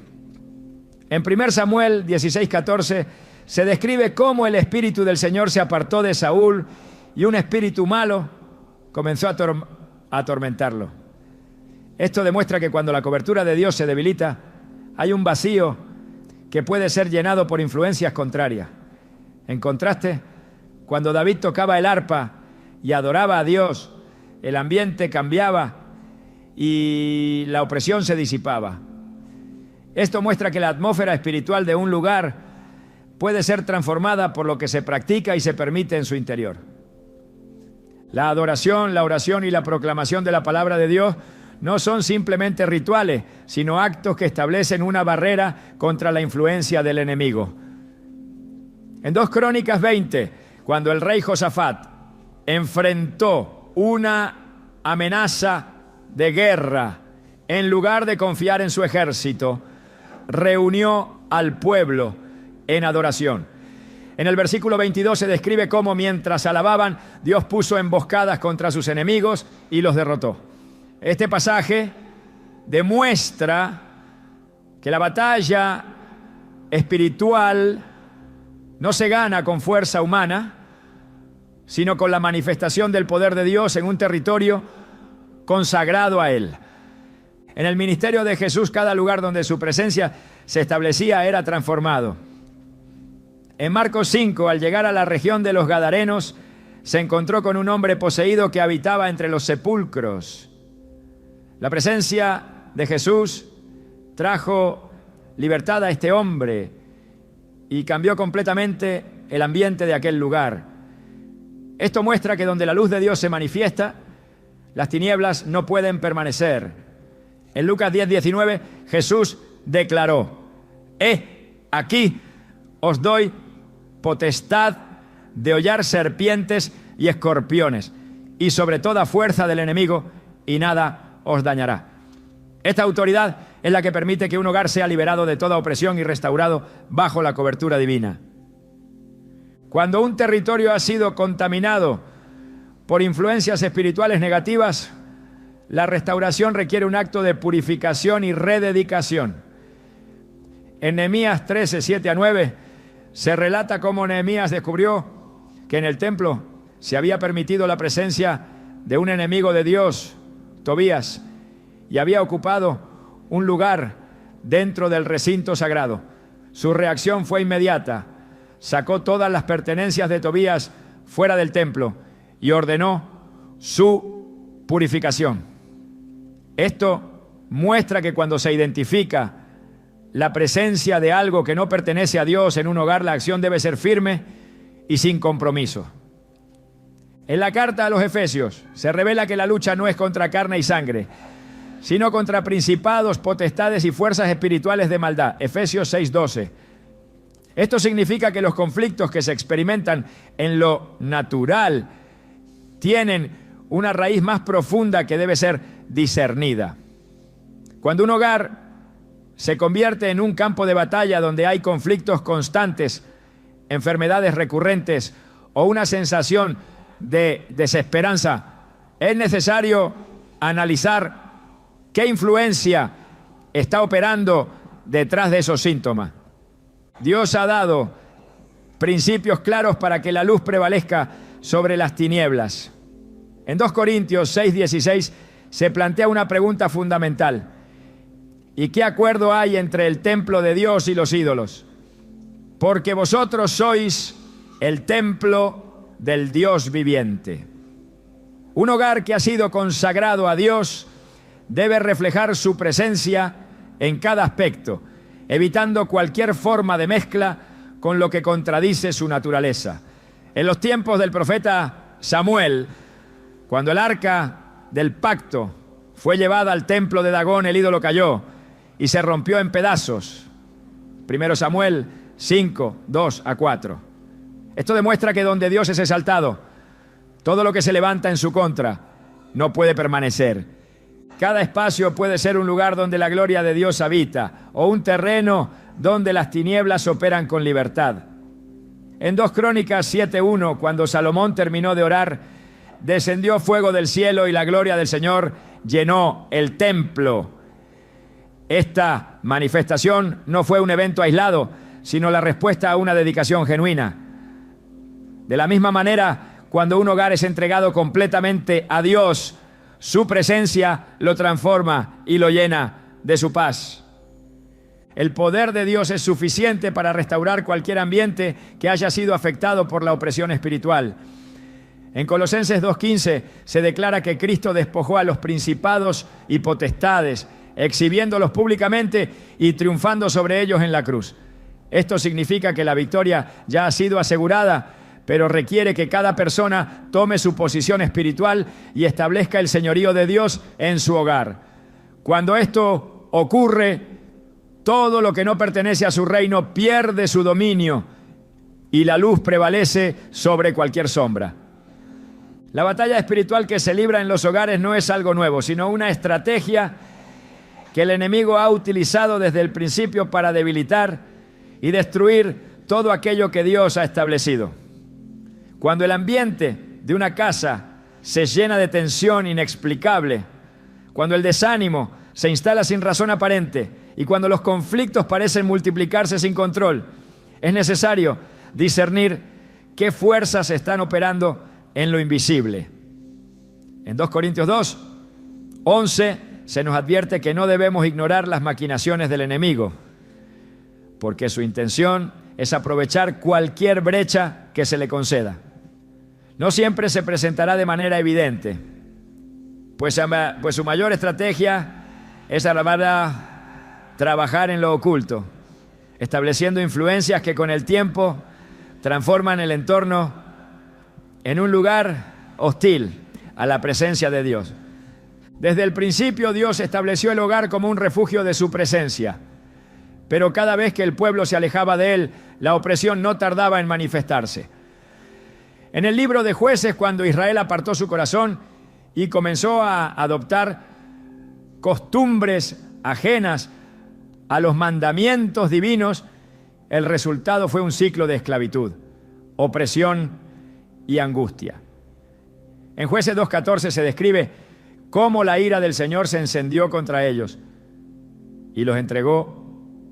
En 1 Samuel 16:14 se describe cómo el espíritu del Señor se apartó de Saúl y un espíritu malo comenzó a atormentarlo. Esto demuestra que cuando la cobertura de Dios se debilita, hay un vacío que puede ser llenado por influencias contrarias. En contraste, cuando David tocaba el arpa y adoraba a Dios, el ambiente cambiaba y la opresión se disipaba. Esto muestra que la atmósfera espiritual de un lugar puede ser transformada por lo que se practica y se permite en su interior. La adoración, la oración y la proclamación de la palabra de Dios no son simplemente rituales, sino actos que establecen una barrera contra la influencia del enemigo. En 2 Crónicas 20, cuando el rey Josafat enfrentó una amenaza de guerra, en lugar de confiar en su ejército, reunió al pueblo en adoración. En el versículo 22 se describe cómo mientras alababan, Dios puso emboscadas contra sus enemigos y los derrotó. Este pasaje demuestra que la batalla espiritual no se gana con fuerza humana, sino con la manifestación del poder de Dios en un territorio consagrado a Él. En el ministerio de Jesús, cada lugar donde su presencia se establecía era transformado. En Marcos 5, al llegar a la región de los Gadarenos, se encontró con un hombre poseído que habitaba entre los sepulcros. La presencia de Jesús trajo libertad a este hombre y cambió completamente el ambiente de aquel lugar. Esto muestra que donde la luz de Dios se manifiesta, las tinieblas no pueden permanecer. En Lucas 10:19, Jesús declaró: aquí os doy potestad de hollar serpientes y escorpiones, y sobre toda fuerza del enemigo, y nada os dañará. Esta autoridad es la que permite que un hogar sea liberado de toda opresión y restaurado bajo la cobertura divina. Cuando un territorio ha sido contaminado por influencias espirituales negativas, la restauración requiere un acto de purificación y rededicación. En Nehemías 13, 7 a 9, se relata cómo Nehemías descubrió que en el templo se había permitido la presencia de un enemigo de Dios, Tobías, y había ocupado un lugar dentro del recinto sagrado. Su reacción fue inmediata. Sacó todas las pertenencias de Tobías fuera del templo y ordenó su purificación. Esto muestra que cuando se identifica la presencia de algo que no pertenece a Dios en un hogar, la acción debe ser firme y sin compromiso. En la carta a los Efesios se revela que la lucha no es contra carne y sangre, sino contra principados, potestades y fuerzas espirituales de maldad. Efesios 6:12. Esto significa que los conflictos que se experimentan en lo natural tienen una raíz más profunda que debe ser discernida. Cuando un hogar se convierte en un campo de batalla donde hay conflictos constantes, enfermedades recurrentes o una sensación de desesperanza, es necesario analizar qué influencia está operando detrás de esos síntomas. Dios ha dado principios claros para que la luz prevalezca sobre las tinieblas. En 2 Corintios 6:16 se plantea una pregunta fundamental. ¿Y qué acuerdo hay entre el templo de Dios y los ídolos? Porque vosotros sois el templo del Dios viviente. Un hogar que ha sido consagrado a Dios debe reflejar su presencia en cada aspecto, evitando cualquier forma de mezcla con lo que contradice su naturaleza. En los tiempos del profeta Samuel, cuando el arca del pacto fue llevada al templo de Dagón, el ídolo cayó y se rompió en pedazos. 1 Samuel 5, 2 a 4. Esto demuestra que donde Dios es exaltado, todo lo que se levanta en su contra no puede permanecer. Cada espacio puede ser un lugar donde la gloria de Dios habita, o un terreno donde las tinieblas operan con libertad. En 2 Crónicas 7:1, cuando Salomón terminó de orar, descendió fuego del cielo y la gloria del Señor llenó el templo. Esta manifestación no fue un evento aislado, sino la respuesta a una dedicación genuina. De la misma manera, cuando un hogar es entregado completamente a Dios, su presencia lo transforma y lo llena de su paz. El poder de Dios es suficiente para restaurar cualquier ambiente que haya sido afectado por la opresión espiritual. En Colosenses 2:15 se declara que Cristo despojó a los principados y potestades, exhibiéndolos públicamente y triunfando sobre ellos en la cruz. Esto significa que la victoria ya ha sido asegurada, pero requiere que cada persona tome su posición espiritual y establezca el señorío de Dios en su hogar. Cuando esto ocurre, todo lo que no pertenece a su reino pierde su dominio y la luz prevalece sobre cualquier sombra. La batalla espiritual que se libra en los hogares no es algo nuevo, sino una estrategia que el enemigo ha utilizado desde el principio para debilitar y destruir todo aquello que Dios ha establecido. Cuando el ambiente de una casa se llena de tensión inexplicable, cuando el desánimo se instala sin razón aparente y cuando los conflictos parecen multiplicarse sin control, es necesario discernir qué fuerzas están operando en lo invisible. En 2 Corintios 2:11 se nos advierte que no debemos ignorar las maquinaciones del enemigo, porque su intención es aprovechar cualquier brecha que se le conceda. No siempre se presentará de manera evidente, pues su mayor estrategia es trabajar en lo oculto, estableciendo influencias que con el tiempo transforman el entorno en un lugar hostil a la presencia de Dios. Desde el principio Dios estableció el hogar como un refugio de su presencia, pero cada vez que el pueblo se alejaba de él, la opresión no tardaba en manifestarse. En el libro de Jueces, cuando Israel apartó su corazón y comenzó a adoptar costumbres ajenas a los mandamientos divinos, el resultado fue un ciclo de esclavitud, opresión y angustia. En Jueces 2:14 se describe cómo la ira del Señor se encendió contra ellos y los entregó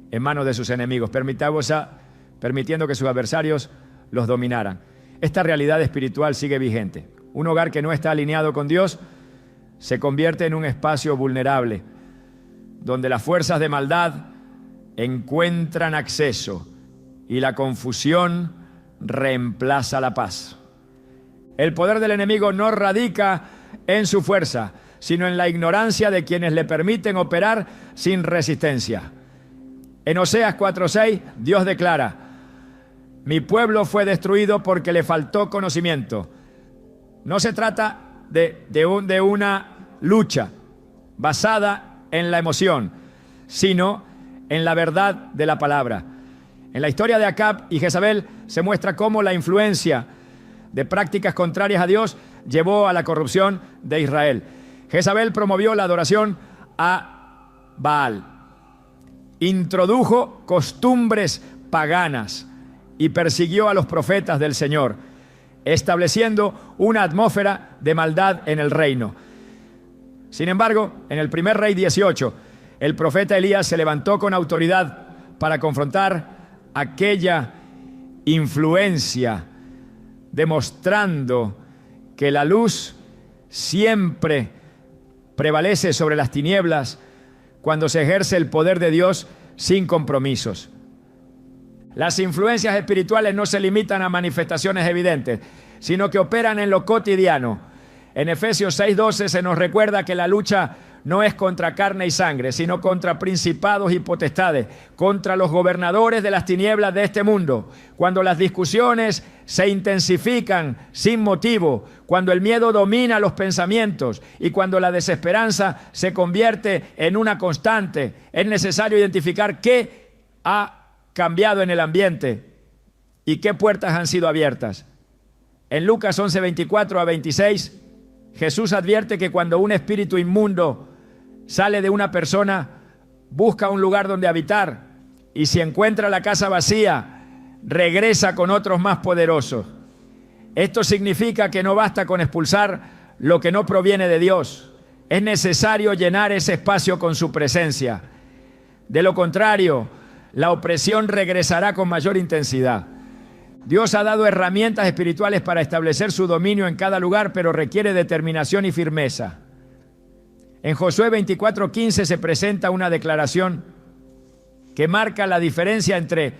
en manos de sus enemigos, permitiendo que sus adversarios los dominaran. Esta realidad espiritual sigue vigente. Un hogar que no está alineado con Dios se convierte en un espacio vulnerable, donde las fuerzas de maldad encuentran acceso y la confusión reemplaza la paz. El poder del enemigo no radica en su fuerza, sino en la ignorancia de quienes le permiten operar sin resistencia. En Oseas 4:6, Dios declara: mi pueblo fue destruido porque le faltó conocimiento. No se trata de una lucha basada en la emoción, sino en la verdad de la palabra. En la historia de Acab y Jezabel se muestra cómo la influencia de prácticas contrarias a Dios llevó a la corrupción de Israel. Jezabel promovió la adoración a Baal, introdujo costumbres paganas y persiguió a los profetas del Señor, estableciendo una atmósfera de maldad en el reino. Sin embargo, en el primer Rey 18, el profeta Elías se levantó con autoridad para confrontar aquella influencia, demostrando que la luz siempre prevalece sobre las tinieblas cuando se ejerce el poder de Dios sin compromisos. Las influencias espirituales no se limitan a manifestaciones evidentes, sino que operan en lo cotidiano. En Efesios 6:12 se nos recuerda que la lucha no es contra carne y sangre, sino contra principados y potestades, contra los gobernadores de las tinieblas de este mundo. Cuando las discusiones se intensifican sin motivo, cuando el miedo domina los pensamientos y cuando la desesperanza se convierte en una constante, es necesario identificar qué ha cambiado en el ambiente y qué puertas han sido abiertas. En Lucas 11:24-26, Jesús advierte que cuando un espíritu inmundo sale de una persona, busca un lugar donde habitar y si encuentra la casa vacía, regresa con otros más poderosos. Esto significa que no basta con expulsar lo que no proviene de Dios. Es necesario llenar ese espacio con su presencia. De lo contrario, la opresión regresará con mayor intensidad. Dios ha dado herramientas espirituales para establecer su dominio en cada lugar, pero requiere determinación y firmeza. En Josué 24:15 se presenta una declaración que marca la diferencia entre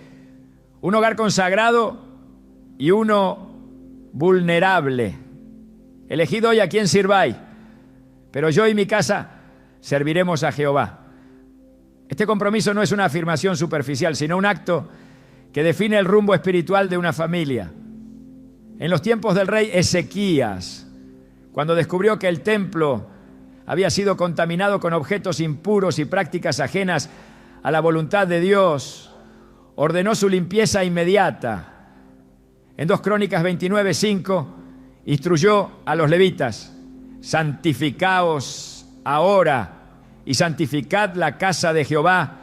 un hogar consagrado y uno vulnerable. Elegid hoy a quién sirváis, pero yo y mi casa serviremos a Jehová. Este compromiso no es una afirmación superficial, sino un acto que define el rumbo espiritual de una familia. En los tiempos del rey Ezequías, cuando descubrió que el templo había sido contaminado con objetos impuros y prácticas ajenas a la voluntad de Dios, ordenó su limpieza inmediata. En 2 Crónicas 29:5 instruyó a los levitas: santificaos ahora y santificad la casa de Jehová,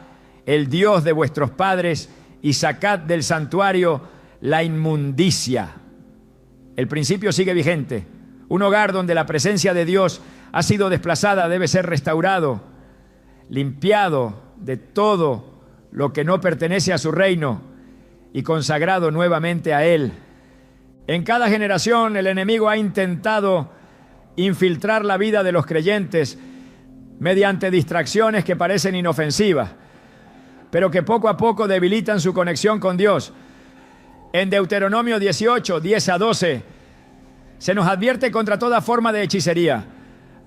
el Dios de vuestros padres, y sacad del santuario la inmundicia. El principio sigue vigente. Un hogar donde la presencia de Dios ha sido desplazada debe ser restaurado, limpiado de todo lo que no pertenece a su reino y consagrado nuevamente a Él. En cada generación el enemigo ha intentado infiltrar la vida de los creyentes mediante distracciones que parecen inofensivas, pero que poco a poco debilitan su conexión con Dios. En Deuteronomio 18:10-12 se nos advierte contra toda forma de hechicería,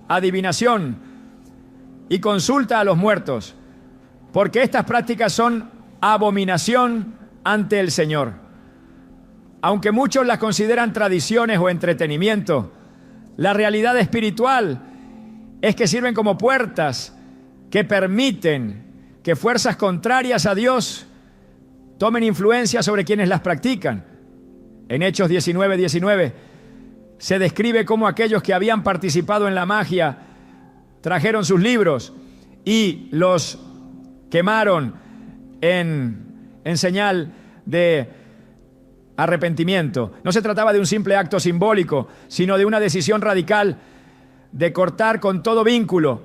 adivinación y consulta a los muertos, porque estas prácticas son abominación ante el Señor. Aunque muchos las consideran tradiciones o entretenimiento, la realidad espiritual es que sirven como puertas que permiten que que fuerzas contrarias a Dios tomen influencia sobre quienes las practican. En Hechos 19:19 se describe cómo aquellos que habían participado en la magia trajeron sus libros y los quemaron en señal de arrepentimiento. No se trataba de un simple acto simbólico, sino de una decisión radical de cortar con todo vínculo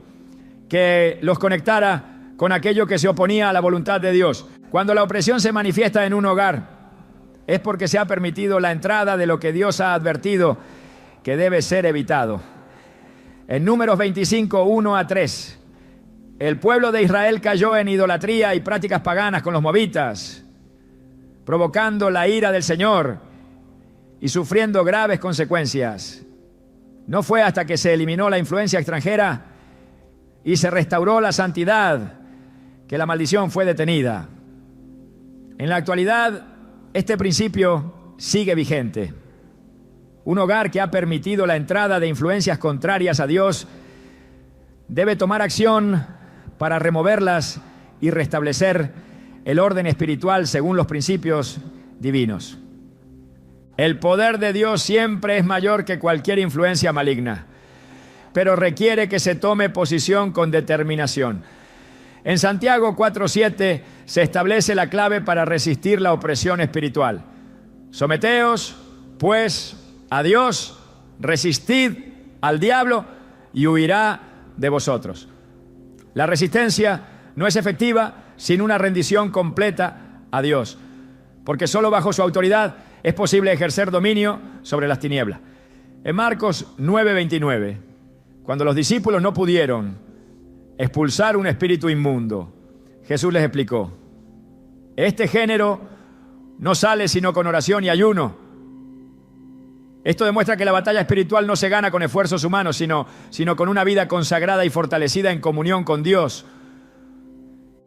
que los conectara con aquello que se oponía a la voluntad de Dios. Cuando la opresión se manifiesta en un hogar, es porque se ha permitido la entrada de lo que Dios ha advertido que debe ser evitado. En Números 25, 1-3, el pueblo de Israel cayó en idolatría y prácticas paganas con los moabitas, provocando la ira del Señor y sufriendo graves consecuencias. No fue hasta que se eliminó la influencia extranjera y se restauró la santidad que la maldición fue detenida. En la actualidad, este principio sigue vigente. Un hogar que ha permitido la entrada de influencias contrarias a Dios debe tomar acción para removerlas y restablecer el orden espiritual según los principios divinos. El poder de Dios siempre es mayor que cualquier influencia maligna, pero requiere que se tome posición con determinación. En Santiago 4:7 se establece la clave para resistir la opresión espiritual. Someteos, pues, a Dios, resistid al diablo y huirá de vosotros. La resistencia no es efectiva sin una rendición completa a Dios, porque solo bajo su autoridad es posible ejercer dominio sobre las tinieblas. En Marcos 9:29, cuando los discípulos no pudieron expulsar un espíritu inmundo, Jesús les explicó: este género no sale sino con oración y ayuno. Esto demuestra que la batalla espiritual no se gana con esfuerzos humanos, sino con una vida consagrada y fortalecida en comunión con Dios.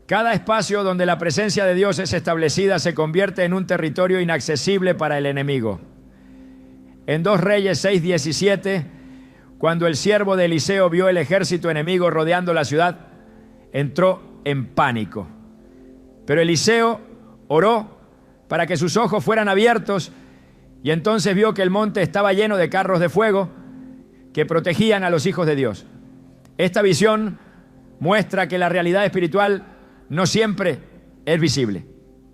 Cada espacio donde la presencia de Dios es establecida se convierte en un territorio inaccesible para el enemigo. En 2 Reyes 6:17, cuando el siervo de Eliseo vio el ejército enemigo rodeando la ciudad, entró en pánico. Pero Eliseo oró para que sus ojos fueran abiertos y entonces vio que el monte estaba lleno de carros de fuego que protegían a los hijos de Dios. Esta visión muestra que la realidad espiritual no siempre es visible,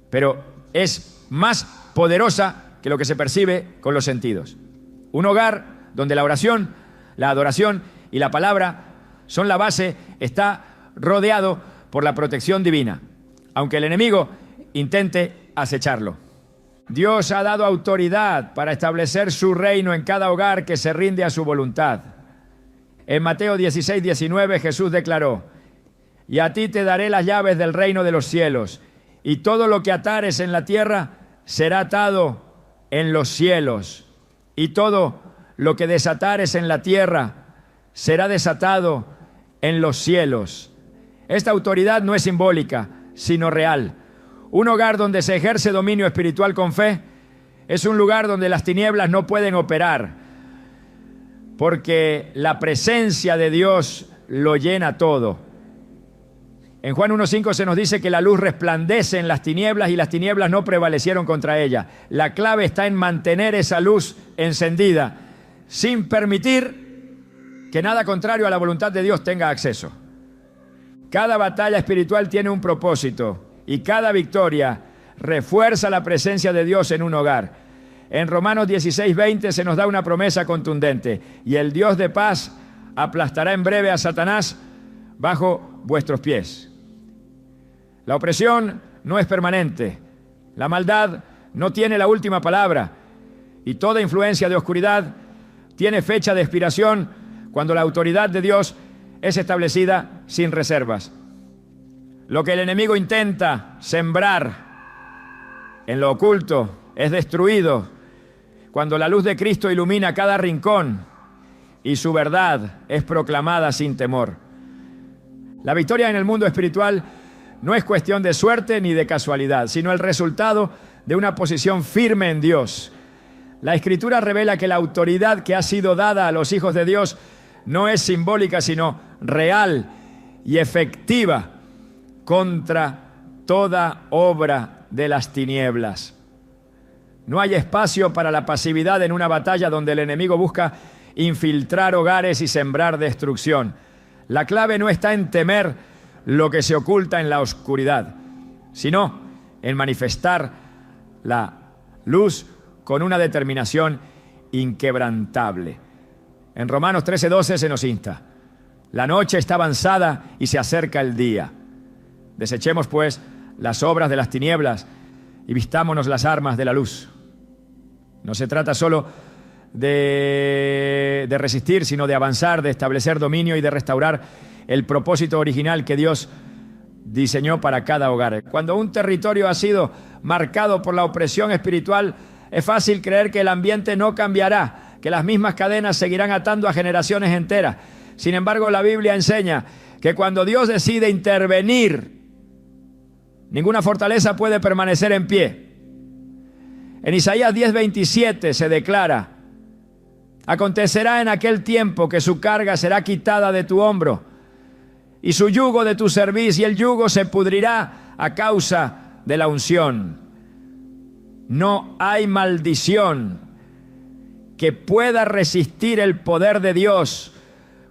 pero es más poderosa que lo que se percibe con los sentidos. Un hogar donde la oración, la adoración y la palabra son la base está rodeado por la protección divina, aunque el enemigo intente acecharlo. Dios ha dado autoridad para establecer su reino en cada hogar que se rinde a su voluntad. En Mateo 16:19 Jesús declaró: y a ti te daré las llaves del reino de los cielos, y todo lo que atares en la tierra será atado en los cielos, y todo lo que desatares en la tierra será desatado en los cielos. Esta autoridad no es simbólica, sino real. Un hogar donde se ejerce dominio espiritual con fe es un lugar donde las tinieblas no pueden operar, porque la presencia de Dios lo llena todo. En Juan 1:5 se nos dice que la luz resplandece en las tinieblas y las tinieblas no prevalecieron contra ella. La clave está en mantener esa luz encendida, sin permitir que nada contrario a la voluntad de Dios tenga acceso. Cada batalla espiritual tiene un propósito y cada victoria refuerza la presencia de Dios en un hogar. En Romanos 16:20 se nos da una promesa contundente: y el Dios de paz aplastará en breve a Satanás bajo vuestros pies. La opresión no es permanente, la maldad no tiene la última palabra, y toda influencia de oscuridad tiene fecha de expiración cuando la autoridad de Dios es establecida sin reservas. Lo que el enemigo intenta sembrar en lo oculto es destruido cuando la luz de Cristo ilumina cada rincón y su verdad es proclamada sin temor. La victoria en el mundo espiritual no es cuestión de suerte ni de casualidad, sino el resultado de una posición firme en Dios. La Escritura revela que la autoridad que ha sido dada a los hijos de Dios no es simbólica, sino real y efectiva. contra toda obra de las tinieblas. No hay espacio para la pasividad en una batalla donde el enemigo busca infiltrar hogares y sembrar destrucción. La clave no está en temer lo que se oculta en la oscuridad, sino en manifestar la luz con una determinación inquebrantable. En Romanos 13:12 se nos insta: la noche está avanzada y se acerca el día. Desechemos, pues, las obras de las tinieblas y vistámonos las armas de la luz. No se trata solo de resistir, sino de avanzar, de establecer dominio y de restaurar el propósito original que Dios diseñó para cada hogar. Cuando un territorio ha sido marcado por la opresión espiritual, es fácil creer que el ambiente no cambiará, que las mismas cadenas seguirán atando a generaciones enteras. Sin embargo, la Biblia enseña que cuando Dios decide intervenir, ninguna fortaleza puede permanecer en pie. En Isaías 10:27 se declara: acontecerá en aquel tiempo que su carga será quitada de tu hombro y su yugo de tu cerviz, y el yugo se pudrirá a causa de la unción. No hay maldición que pueda resistir el poder de Dios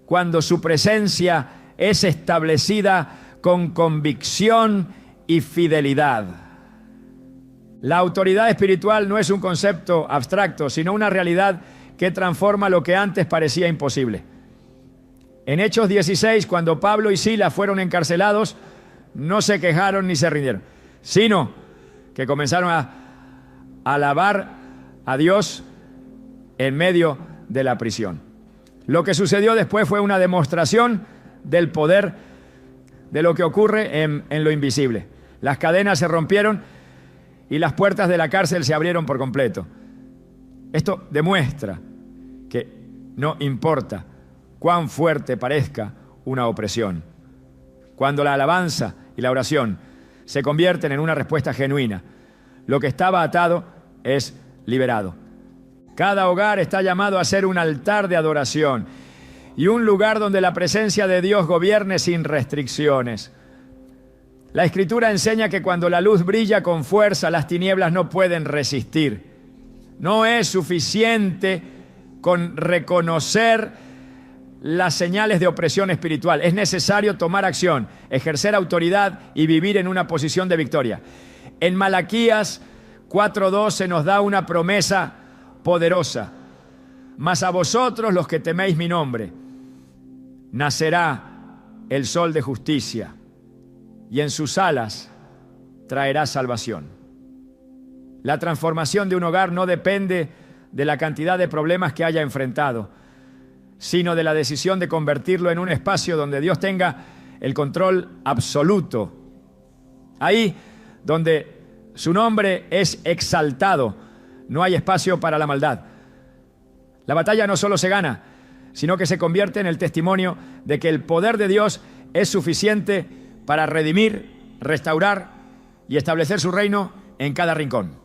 cuando su presencia es establecida con convicción y fidelidad. La autoridad espiritual no es un concepto abstracto, sino una realidad que transforma lo que antes parecía imposible. En Hechos 16, cuando Pablo y Silas fueron encarcelados, no se quejaron ni se rindieron, sino que comenzaron a alabar a Dios en medio de la prisión. Lo que sucedió después fue una demostración del poder de lo que ocurre en lo invisible. Las cadenas se rompieron y las puertas de la cárcel se abrieron por completo. Esto demuestra que no importa cuán fuerte parezca una opresión, cuando la alabanza y la oración se convierten en una respuesta genuina, lo que estaba atado es liberado. Cada hogar está llamado a ser un altar de adoración y un lugar donde la presencia de Dios gobierne sin restricciones. La Escritura enseña que cuando la luz brilla con fuerza, las tinieblas no pueden resistir. No es suficiente con reconocer las señales de opresión espiritual. Es necesario tomar acción, ejercer autoridad y vivir en una posición de victoria. En Malaquías 4:12 nos da una promesa poderosa: mas a vosotros, los que teméis mi nombre, nacerá el sol de justicia, y en sus alas traerá salvación. La transformación de un hogar no depende de la cantidad de problemas que haya enfrentado, sino de la decisión de convertirlo en un espacio donde Dios tenga el control absoluto. Ahí donde su nombre es exaltado, no hay espacio para la maldad. La batalla no solo se gana, sino que se convierte en el testimonio de que el poder de Dios es suficiente para redimir, restaurar y establecer su reino en cada rincón.